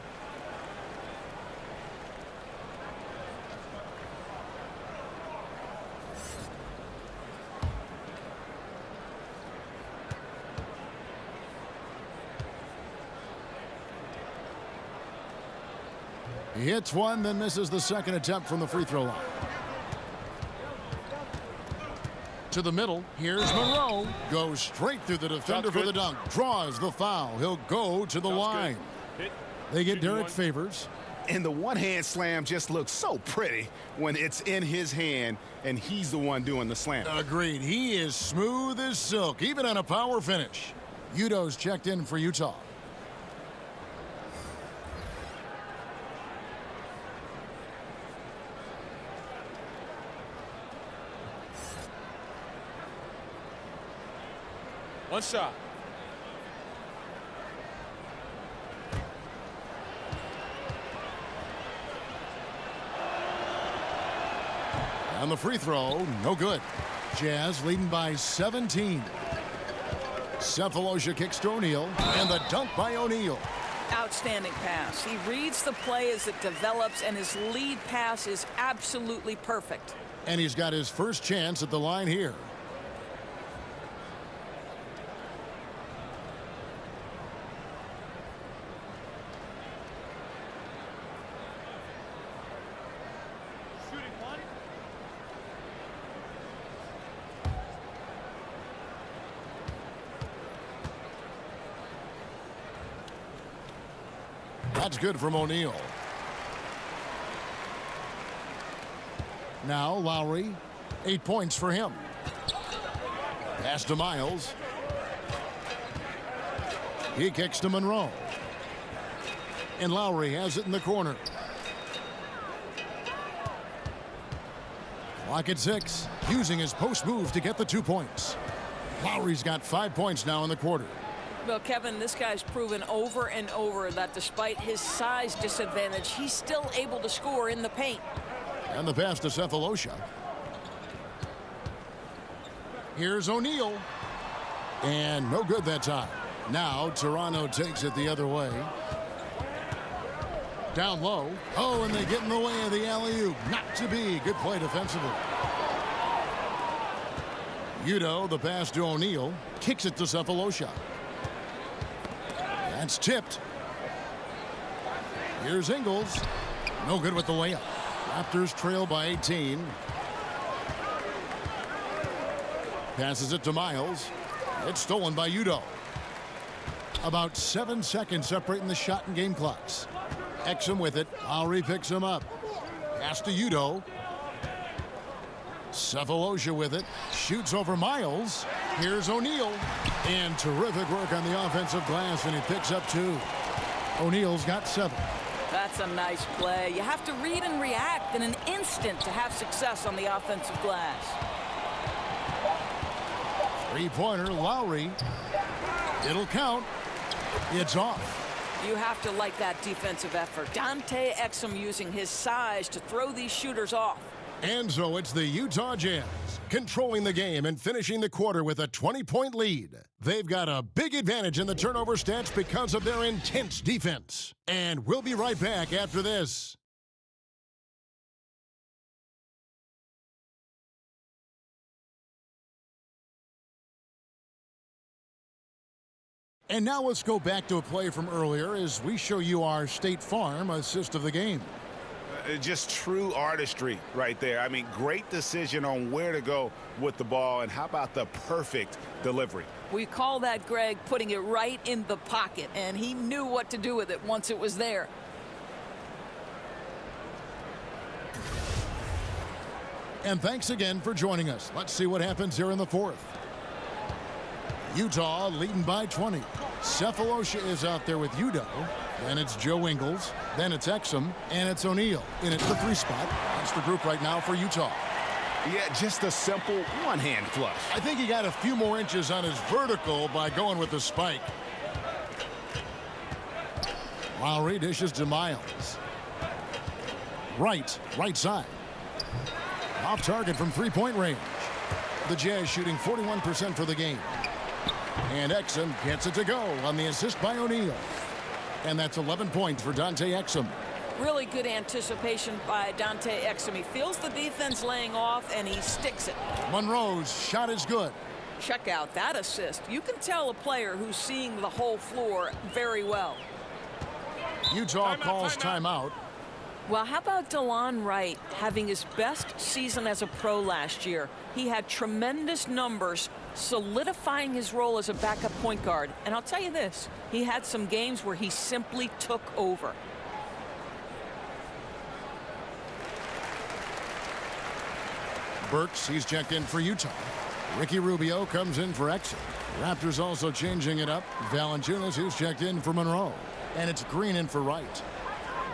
He hits one, then misses the second attempt from the free throw line. To the middle. Here's Monroe. Goes straight through the defender for the dunk. Draws the foul. He'll go to the line. They get Derrick Favors. And the one-hand slam just looks so pretty when it's in his hand and he's the one doing the slam. Agreed. He is smooth as silk, even on a power finish. Udo's checked in for Utah. One shot. On the free throw, no good. Jazz leading by 17. Cephalosha kicks to O'Neal, and the dunk by O'Neal. Outstanding pass. He reads the play as it develops, and his lead pass is absolutely perfect. And he's got his first chance at the line here. That's good from O'Neal. Now Lowry, 8 points for him. Pass to Miles. He kicks to Monroe. And Lowry has it in the corner. Clock at 6, using his post move to get the 2 points. Lowry's got 5 points now in the quarter. Well, Kevin, this guy's proven over and over that despite his size disadvantage, he's still able to score in the paint. And the pass to Cephalosha. Here's O'Neal. And no good that time. Now Toronto takes it the other way. Down low. Oh, and they get in the way of the alley-oop. Not to be. Good play defensively. Udo, the pass to O'Neal. Kicks it to Cephalosha. That's tipped. Here's Ingles. No good with the layup. Raptors trail by 18. Passes it to Miles. It's stolen by Udo. About 7 seconds separating the shot and game clocks. Exum with it. Lowry picks him up. Pass to Udo. Cephalosha with it. Shoots over Miles. Here's O'Neal. And terrific work on the offensive glass, and he picks up 2. O'Neal's got 7. That's a nice play. You have to read and react in an instant to have success on the offensive glass. Three-pointer, Lowry. It'll count. It's off. You have to like that defensive effort. Dante Exum using his size to throw these shooters off. And so it's the Utah Jazz controlling the game and finishing the quarter with a 20-point lead. They've got a big advantage in the turnover stats because of their intense defense. And we'll be right back after this. And now let's go back to a play from earlier as we show you our State Farm assist of the game. Just true artistry right there. I mean, great decision on where to go with the ball, and how about the perfect delivery? We call that, Greg, putting it right in the pocket, and he knew what to do with it once it was there. And thanks again for joining us. Let's see what happens here in the fourth. Utah leading by 20. Cephalosha is out there with Udo. Then it's Joe Ingles. Then it's Exum. And it's O'Neal in at the 3 spot. That's the group right now for Utah. Yeah, just a simple one-hand flush. I think he got a few more inches on his vertical by going with the spike. Lowry dishes to Miles. Right side. Off target from 3-point range. The Jazz shooting 41% for the game. And Exum gets it to go on the assist by O'Neal. And that's 11 points for Dante Exum. Really good anticipation by Dante Exum. He feels the defense laying off, and he sticks it. Monroe's shot is good. Check out that assist. You can tell a player who's seeing the whole floor very well. Utah calls timeout. Well, how about DeLon Wright having his best season as a pro last year? He had tremendous numbers, solidifying his role as a backup point guard. And I'll tell you this, he had some games where he simply took over. Burks, he's checked in for Utah. Ricky Rubio comes in for Exum. Raptors also changing it up. Valanciunas, who's checked in for Monroe. And it's Green in for Wright.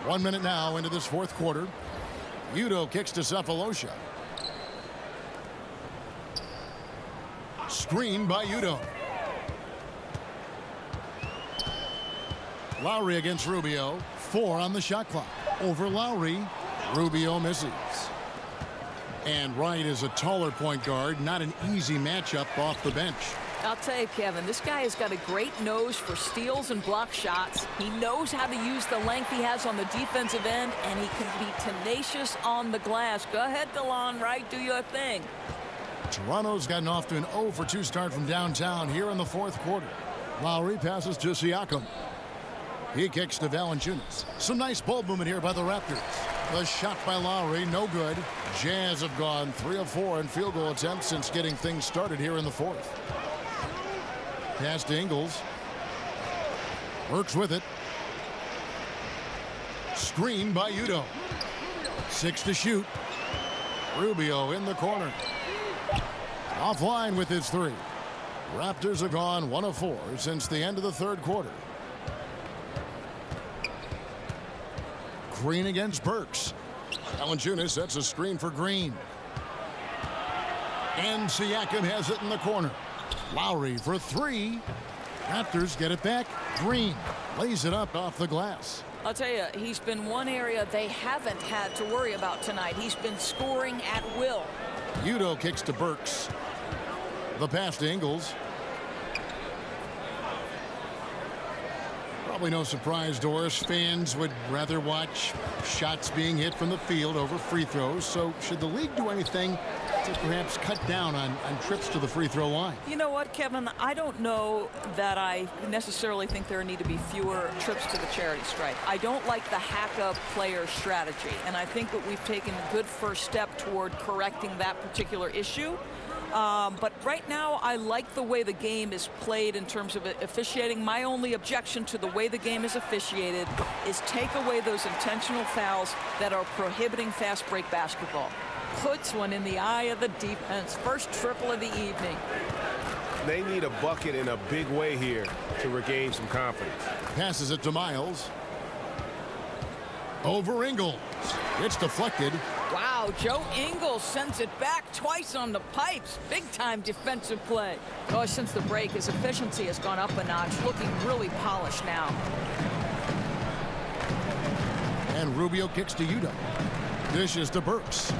1 minute now into this fourth quarter. Udo kicks to Cephalosha. Screen by Udo. Lowry against Rubio. 4 on the shot clock. Over Lowry. Rubio misses. And Wright is a taller point guard. Not an easy matchup off the bench. I'll tell you, Kevin, this guy has got a great nose for steals and block shots. He knows how to use the length he has on the defensive end, and he can be tenacious on the glass. Go ahead, DeLon Wright, do your thing. Toronto's gotten off to an 0-for-2 start from downtown here in the fourth quarter. Lowry passes to Siakam. He kicks to Valanciunas. Some nice ball movement here by the Raptors. The shot by Lowry, no good. Jazz have gone 3 of 4 in field goal attempts since getting things started here in the fourth. Pass to Ingles. Works with it. Screen by Udo. 6 to shoot. Rubio in the corner. Offline with his 3. Raptors have gone 1 of 4 since the end of the third quarter. Green against Burks. Valanciunas sets a screen for Green. And Siakam has it in the corner. Lowry for 3. Raptors get it back. Green lays it up off the glass. I'll tell you, he's been one area they haven't had to worry about tonight. He's been scoring at will. Udo kicks to Burks. The pass to Ingles. Probably no surprise, Doris. Fans would rather watch shots being hit from the field over free throws. So should the league do anything to perhaps cut down on trips to the free throw line? You know what, Kevin? I don't know that I necessarily think there need to be fewer trips to the charity stripe. I don't like the hack-up player strategy, and I think that we've taken a good first step toward correcting that particular issue. But right now, I like the way the game is played in terms of officiating. My only objection to the way the game is officiated is take away those intentional fouls that are prohibiting fast break basketball. puts one in the eye of the defense. First triple of the evening. They need a bucket in a big way here to regain some confidence. Passes it to Miles. Over Ingles. It's deflected. Wow, Joe Ingles sends it back twice on the pipes. Big-time defensive play. Oh, since the break, his efficiency has gone up a notch, looking really polished now. And Rubio kicks to Udo. Dishes to Burks.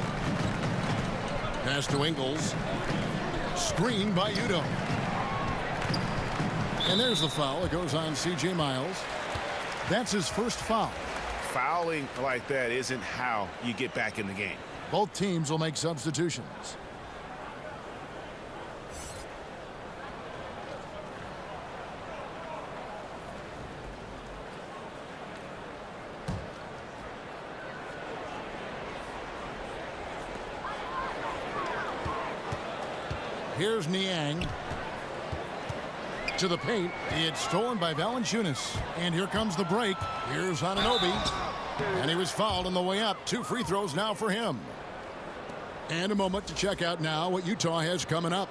Pass to Ingles. Screen by Udo. And there's the foul. It goes on C.J. Miles. That's his first foul. Fouling like that isn't how you get back in the game. Both teams will make substitutions. Here's Niang. To the paint. It's stolen by Valanciunas. And here comes the break. Here's Anunoby. And he was fouled on the way up. 2 free throws now for him. And a moment to check out now what Utah has coming up.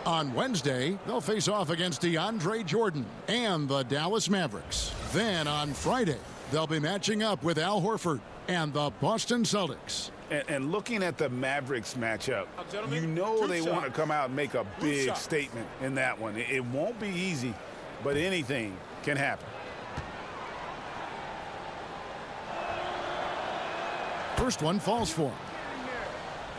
On Wednesday, they'll face off against DeAndre Jordan and the Dallas Mavericks. Then on Friday, they'll be matching up with Al Horford and the Boston Celtics. And looking at the Mavericks matchup, you know they want to come out and make a big statement in that one. It won't be easy, but anything can happen. First one falls for him.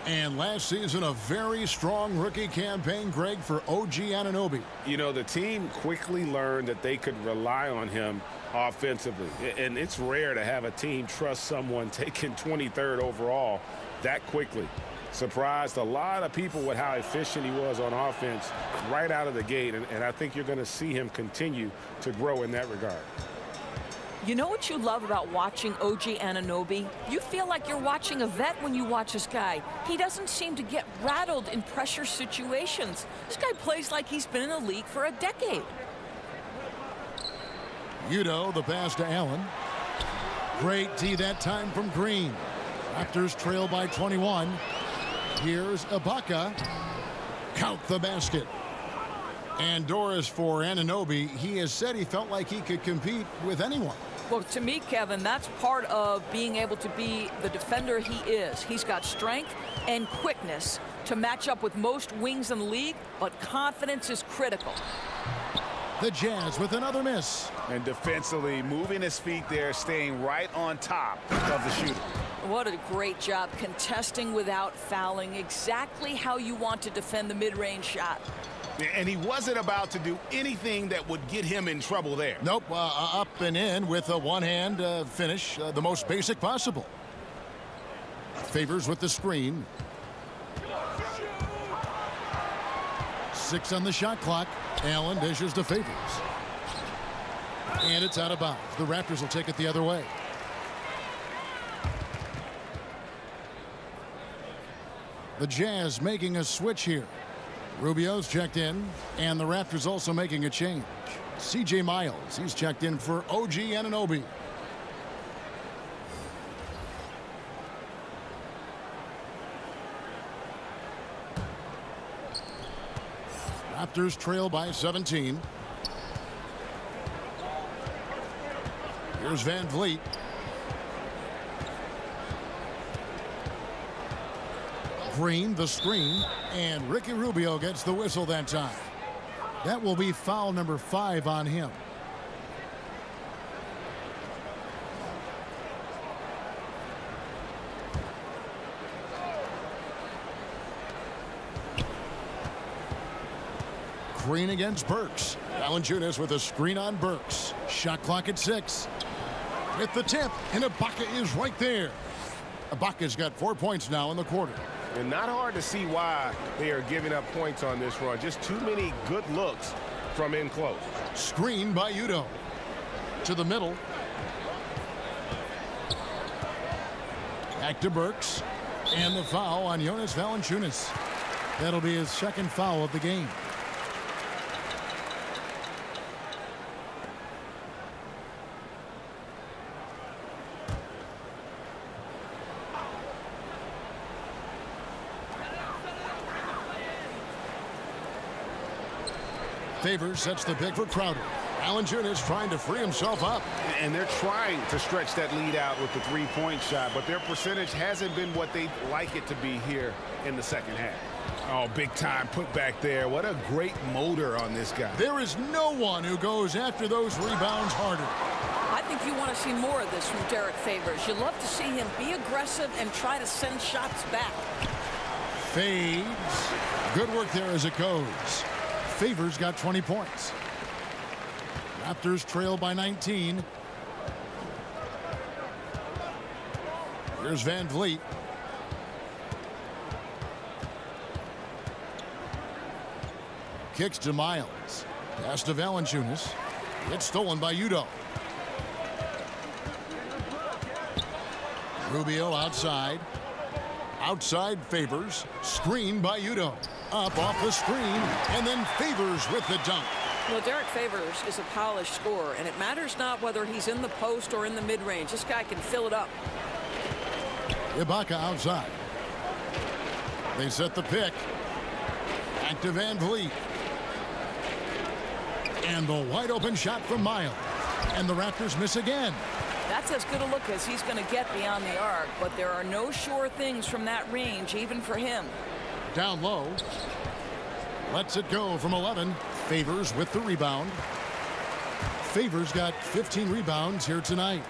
And last season, a very strong rookie campaign, Greg, for OG Anunoby. You know, the team quickly learned that they could rely on him offensively. And it's rare to have a team trust someone taken 23rd overall that quickly. Surprised a lot of people with how efficient he was on offense right out of the gate. And I think you're going to see him continue to grow in that regard. You know what you love about watching OG Anunoby? You feel like you're watching a vet when you watch this guy. He doesn't seem to get rattled in pressure situations. This guy plays like he's been in the league for a decade. Udo, the pass to Allen. Great D that time from Green. Raptors trail by 21. Here's Ibaka. Count the basket. And Doris for Anunoby. He has said he felt like he could compete with anyone. Well, to me, Kevin, that's part of being able to be the defender he is. He's got strength and quickness to match up with most wings in the league, but confidence is critical. The Jazz with another miss. And defensively, moving his feet there, staying right on top of the shooter. What a great job contesting without fouling. Exactly how you want to defend the mid-range shot. And he wasn't about to do anything that would get him in trouble there. Nope, up and in with a one-hand finish, the most basic possible. Favors with the screen. 6 on the shot clock. Allen dishes to Favors. And it's out of bounds. The Raptors will take it the other way. The Jazz making a switch here. Rubio's checked in, and the Raptors also making a change. C.J. Miles, he's checked in for OG Anunoby. Raptors trail by 17. Here's Van Vliet. Green, the screen, and Ricky Rubio gets the whistle that time. That will be foul number 5 on him. Green against Burks. Valanciunas with a screen on Burks. Shot clock at 6. With the tip, and Ibaka is right there. Ibaka's got 4 points now in the quarter. And not hard to see why they are giving up points on this run. Just too many good looks from in close. Screen by Udo. To the middle. Back to Burks. And the foul on Jonas Valanciunas. That'll be his second foul of the game. Favors sets the pick for Crowder. Valanciunas trying to free himself up. And they're trying to stretch that lead out with the three-point shot, but their percentage hasn't been what they'd like it to be here in the second half. Oh, big time put back there. What a great motor on this guy. There is no one who goes after those rebounds harder. I think you want to see more of this from Derrick Favors. You love to see him be aggressive and try to send shots back. Fades. Good work there as it goes. Favors got 20 points. Raptors trail by 19. Here's Van Vliet. Kicks to Miles. Pass to Valanciunas. It's stolen by Udoh. Rubio outside. Outside Favors. Screen by Udoh. Up off the screen. And then Favors with the dunk. Well, Derrick Favors is a polished scorer, and it matters not whether he's in the post or in the mid-range. This guy can fill it up. Ibaka outside. They set the pick. Back to Van Vliet. And the wide open shot from Miles. And the Raptors miss again. That's as good a look as he's going to get beyond the arc, but there are no sure things from that range, even for him. Down low. Lets it go from 11. Favors with the rebound. Favors got 15 rebounds here tonight.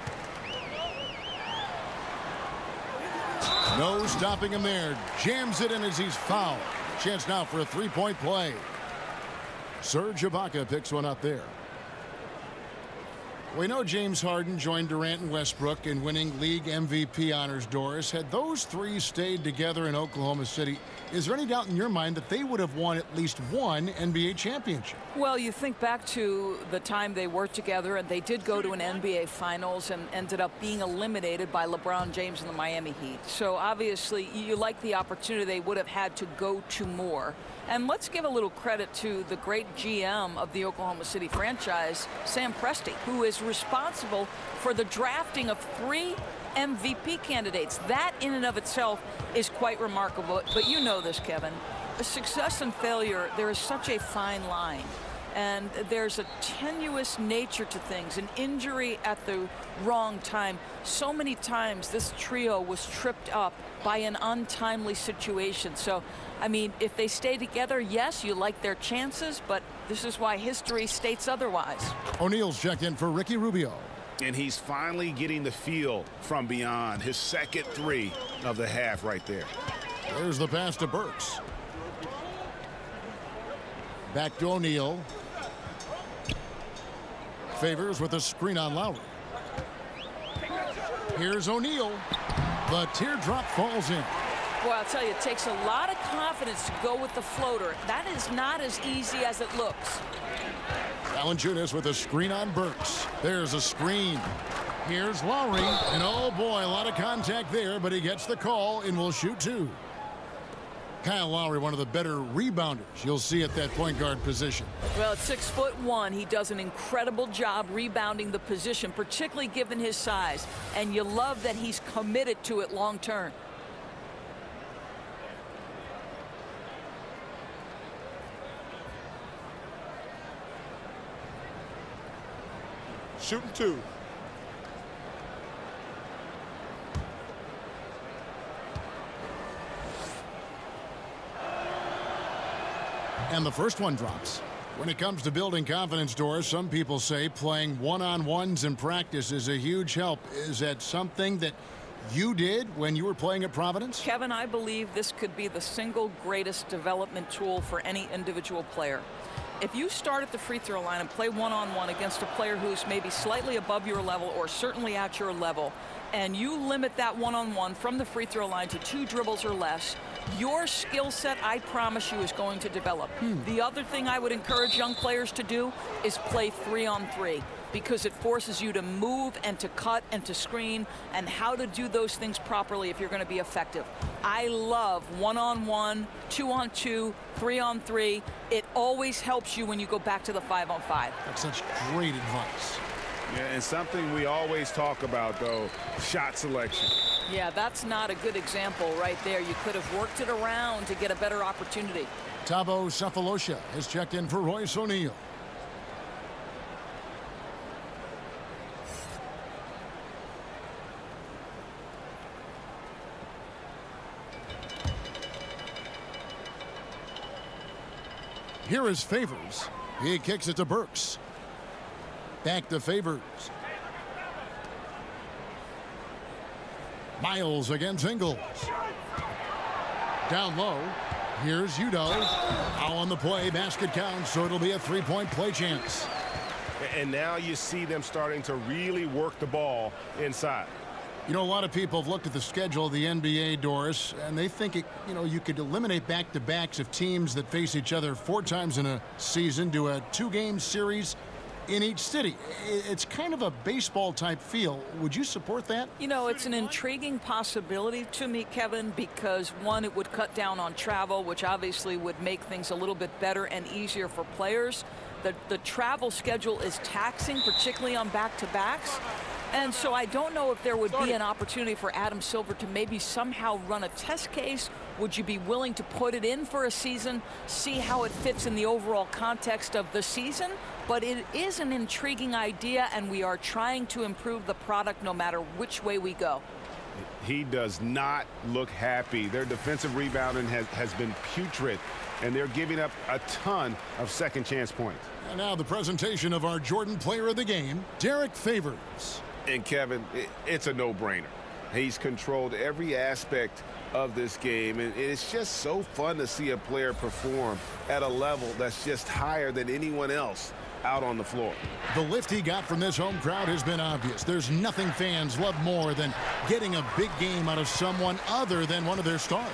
No stopping him there. Jams it in as he's fouled. Chance now for a three-point play. Serge Ibaka picks one up there. We know James Harden joined Durant and Westbrook in winning league MVP honors, Doris. Had those three stayed together in Oklahoma City, is there any doubt in your mind that they would have won at least one NBA championship? Well, you think back to the time they worked together, and they did go to an NBA Finals and ended up being eliminated by LeBron James and the Miami Heat. So obviously, you like the opportunity they would have had to go to more. And let's give a little credit to the great GM of the Oklahoma City franchise, Sam Presti, who is responsible for the drafting of 3 MVP candidates. That in and of itself is quite remarkable. But you know this, Kevin. Success and failure, there is such a fine line. And there's a tenuous nature to things, an injury at the wrong time. So many times this trio was tripped up by an untimely situation. So, I mean, if they stay together, yes, you like their chances, but this is why history states otherwise. O'Neal's checked in for Ricky Rubio. And he's finally getting the feel from beyond. His second three of the half right there. There's the pass to Burks. Back to O'Neal. Favors with a screen on Lowry. Here's O'Neal. The teardrop falls in. Well, I'll tell you, it takes a lot of confidence to go with the floater. That is not as easy as it looks. Valanciunas with a screen on Burks. There's a screen. Here's Lowry. And oh boy, a lot of contact there, but he gets the call and will shoot 2. Kyle Lowry, one of the better rebounders you'll see at that point guard position. Well, at 6'1", he does an incredible job rebounding the position, particularly given his size. And you love that he's committed to it long term. Shooting 2. And the first one drops. When it comes to building confidence, Doris, some people say playing one-on-ones in practice is a huge help. Is that something that you did when you were playing at Providence? Kevin, I believe this could be the single greatest development tool for any individual player. If you start at the free throw line and play one-on-one against a player who's maybe slightly above your level or certainly at your level, and you limit that one-on-one from the free throw line to 2 dribbles or less, your skill set, I promise you, is going to develop. The other thing I would encourage young players to do is play 3-on-3, because it forces you to move and to cut and to screen and how to do those things properly if you're going to be effective. I love 1-on-1, 2-on-2, 3-on-3. It always helps you when you go back to the 5-on-5. That's such great advice. Yeah, and something we always talk about, though, shot selection. Yeah, that's not a good example right there. You could have worked it around to get a better opportunity. Thabo Sefolosha has checked in for Royce O'Neal. Here is Favors. He kicks it to Burks. Back to Favors. Miles against Ingles. Down low. Here's Udo. Foul on the play. Basket counts, so it'll be a three-point play chance. And now you see them starting to really work the ball inside. You know, a lot of people have looked at the schedule of the NBA, Doris, and they think, you could eliminate back-to-backs of teams that face each other 4 times in a season, do a 2-game series in each city. It's kind of a baseball-type feel. Would you support that? You know, it's an intriguing possibility to me, Kevin, because, one, it would cut down on travel, which obviously would make things a little bit better and easier for players. The travel schedule is taxing, particularly on back-to-backs. And so I don't know if there would be an opportunity for Adam Silver to maybe somehow run a test case. Would you be willing to put it in for a season, see how it fits in the overall context of the season? But it is an intriguing idea, and we are trying to improve the product no matter which way we go. He does not look happy. Their defensive rebounding has been putrid, and they're giving up a ton of second chance points. And now the presentation of our Jordan Player of the Game, Derrick Favors. And Kevin, it's a no-brainer. He's controlled every aspect of this game, and it's just so fun to see a player perform at a level that's just higher than anyone else out on the floor. The lift he got from this home crowd has been obvious. There's nothing fans love more than getting a big game out of someone other than one of their stars.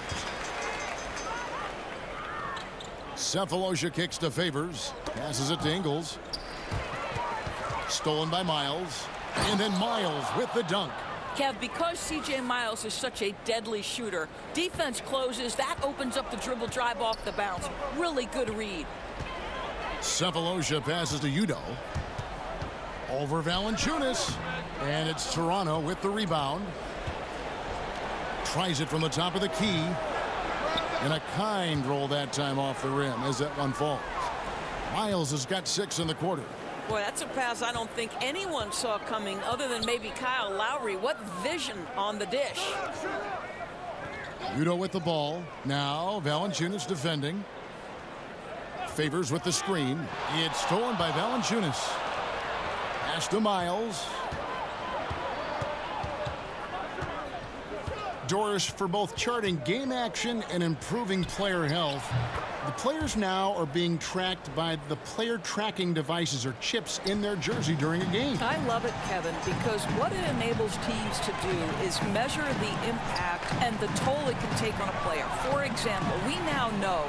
Sefolosha kicks to Favors, passes it to Ingles. Stolen by Miles. And then Miles with the dunk. Kev, because C.J. Miles is such a deadly shooter, defense closes. That opens up the dribble drive off the bounce. Really good read. Sefolosha passes to Udo. Over Valanciunas. And it's Toronto with the rebound. Tries it from the top of the key. And a kind roll that time off the rim as that one falls. Miles has got 6 in the quarter. Boy, that's a pass I don't think anyone saw coming other than maybe Kyle Lowry. What vision on the dish. Udo with the ball. Now Valanciunas defending. Favors with the screen. It's stolen by Valanciunas. Pass to Miles. Doris, for both charting game action and improving player health, the players now are being tracked by the player tracking devices or chips in their jersey during a game. I love it, Kevin, because what it enables teams to do is measure the impact and the toll it can take on a player. For example, we now know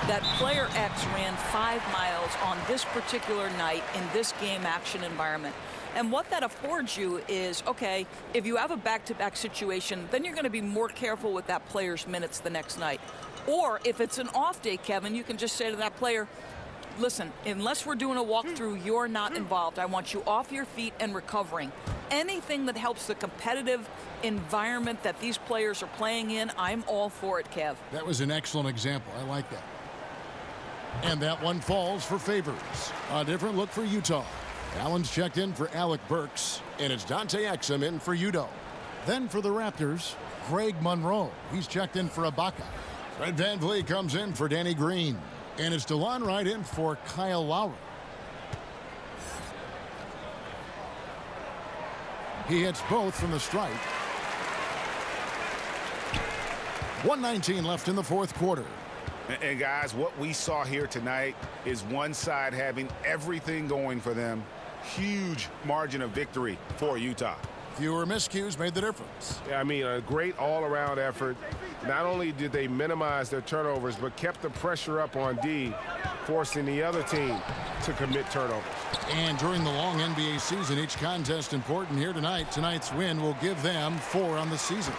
that player X ran 5 miles on this particular night in this game action environment. And what that affords you is, okay, if you have a back-to-back situation, then you're going to be more careful with that player's minutes the next night. Or if it's an off day, Kevin, you can just say to that player, listen, unless we're doing a walkthrough, you're not involved. I want you off your feet and recovering. Anything that helps the competitive environment that these players are playing in, I'm all for it, Kev. That was an excellent example. I like that. And that one falls for Favors. A different look for Utah. Allen's checked in for Alec Burks, and it's Dante Exum in for Udo. Then for the Raptors, Greg Monroe. He's checked in for Ibaka. Fred VanVleet comes in for Danny Green, and it's DeLon Wright in for Kyle Lowry. He hits both from the stripe. 1:19 left in the fourth quarter. And guys, what we saw here tonight is one side having everything going for them. Huge margin of victory for Utah. Fewer miscues made the difference. Yeah, I mean, a great all-around effort. Not only did they minimize their turnovers, but kept the pressure up on D, forcing the other team to commit turnovers. And during the long NBA season, each contest important here tonight. Tonight's win will give them 4 on the season.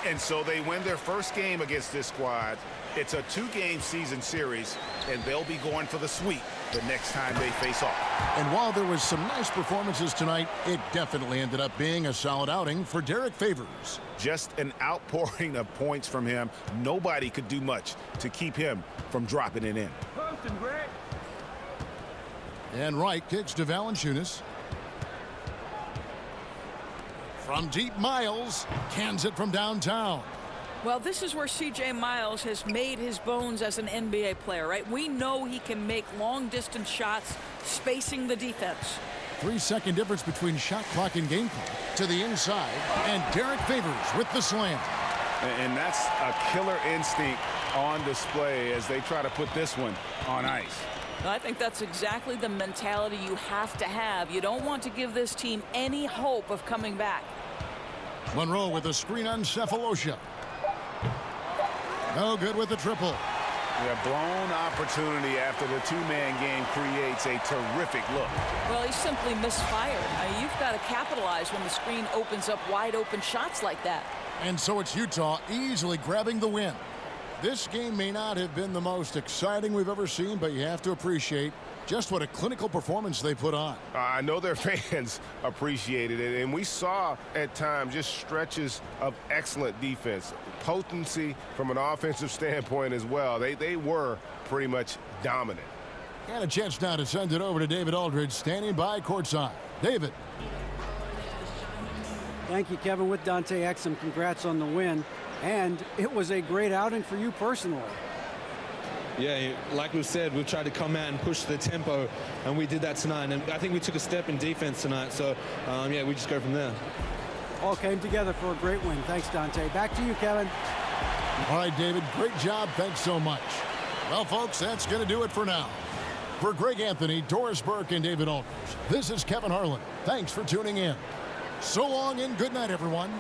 And so they win their first game against this squad. It's a 2-game season series, and they'll be going for the sweep the next time they face off. And while there was some nice performances tonight, it definitely ended up being a solid outing for Derrick Favors. Just an outpouring of points from him. Nobody could do much to keep him from dropping it in. And Wright kicks to Valanciunas. From deep, Miles cans it from downtown. Well, this is where C.J. Miles has made his bones as an NBA player, right? We know he can make long-distance shots, spacing the defense. 3-second difference between shot clock and game clock. To the inside, and Derrick Favors with the slam. And that's a killer instinct on display as they try to put this one on ice. I think that's exactly the mentality you have to have. You don't want to give this team any hope of coming back. Monroe with a screen on Cephalosha. No good with the triple. Yeah, blown opportunity after the two-man game creates a terrific look. Well, he simply misfired. You've got to capitalize when the screen opens up wide open shots like that. And so it's Utah easily grabbing the win. This game may not have been the most exciting we've ever seen, but you have to appreciate just what a clinical performance they put on. I know their fans appreciated it, and we saw at times just stretches of excellent defense. Potency from an offensive standpoint as well. They were pretty much dominant. And a chance now to send it over to David Aldridge, standing by courtside. David. Thank you, Kevin. With Dante Exum, congrats on the win. And it was a great outing for you personally. Yeah, like we said, we've tried to come out and push the tempo, and we did that tonight. And I think we took a step in defense tonight. So, yeah, we just go from there. All came together for a great win. Thanks, Dante. Back to you, Kevin. All right, David, great job. Thanks so much. Well, folks, that's going to do it for now. For Greg Anthony, Doris Burke, and David Aldridge, this is Kevin Harlan. Thanks for tuning in. So long and good night, everyone.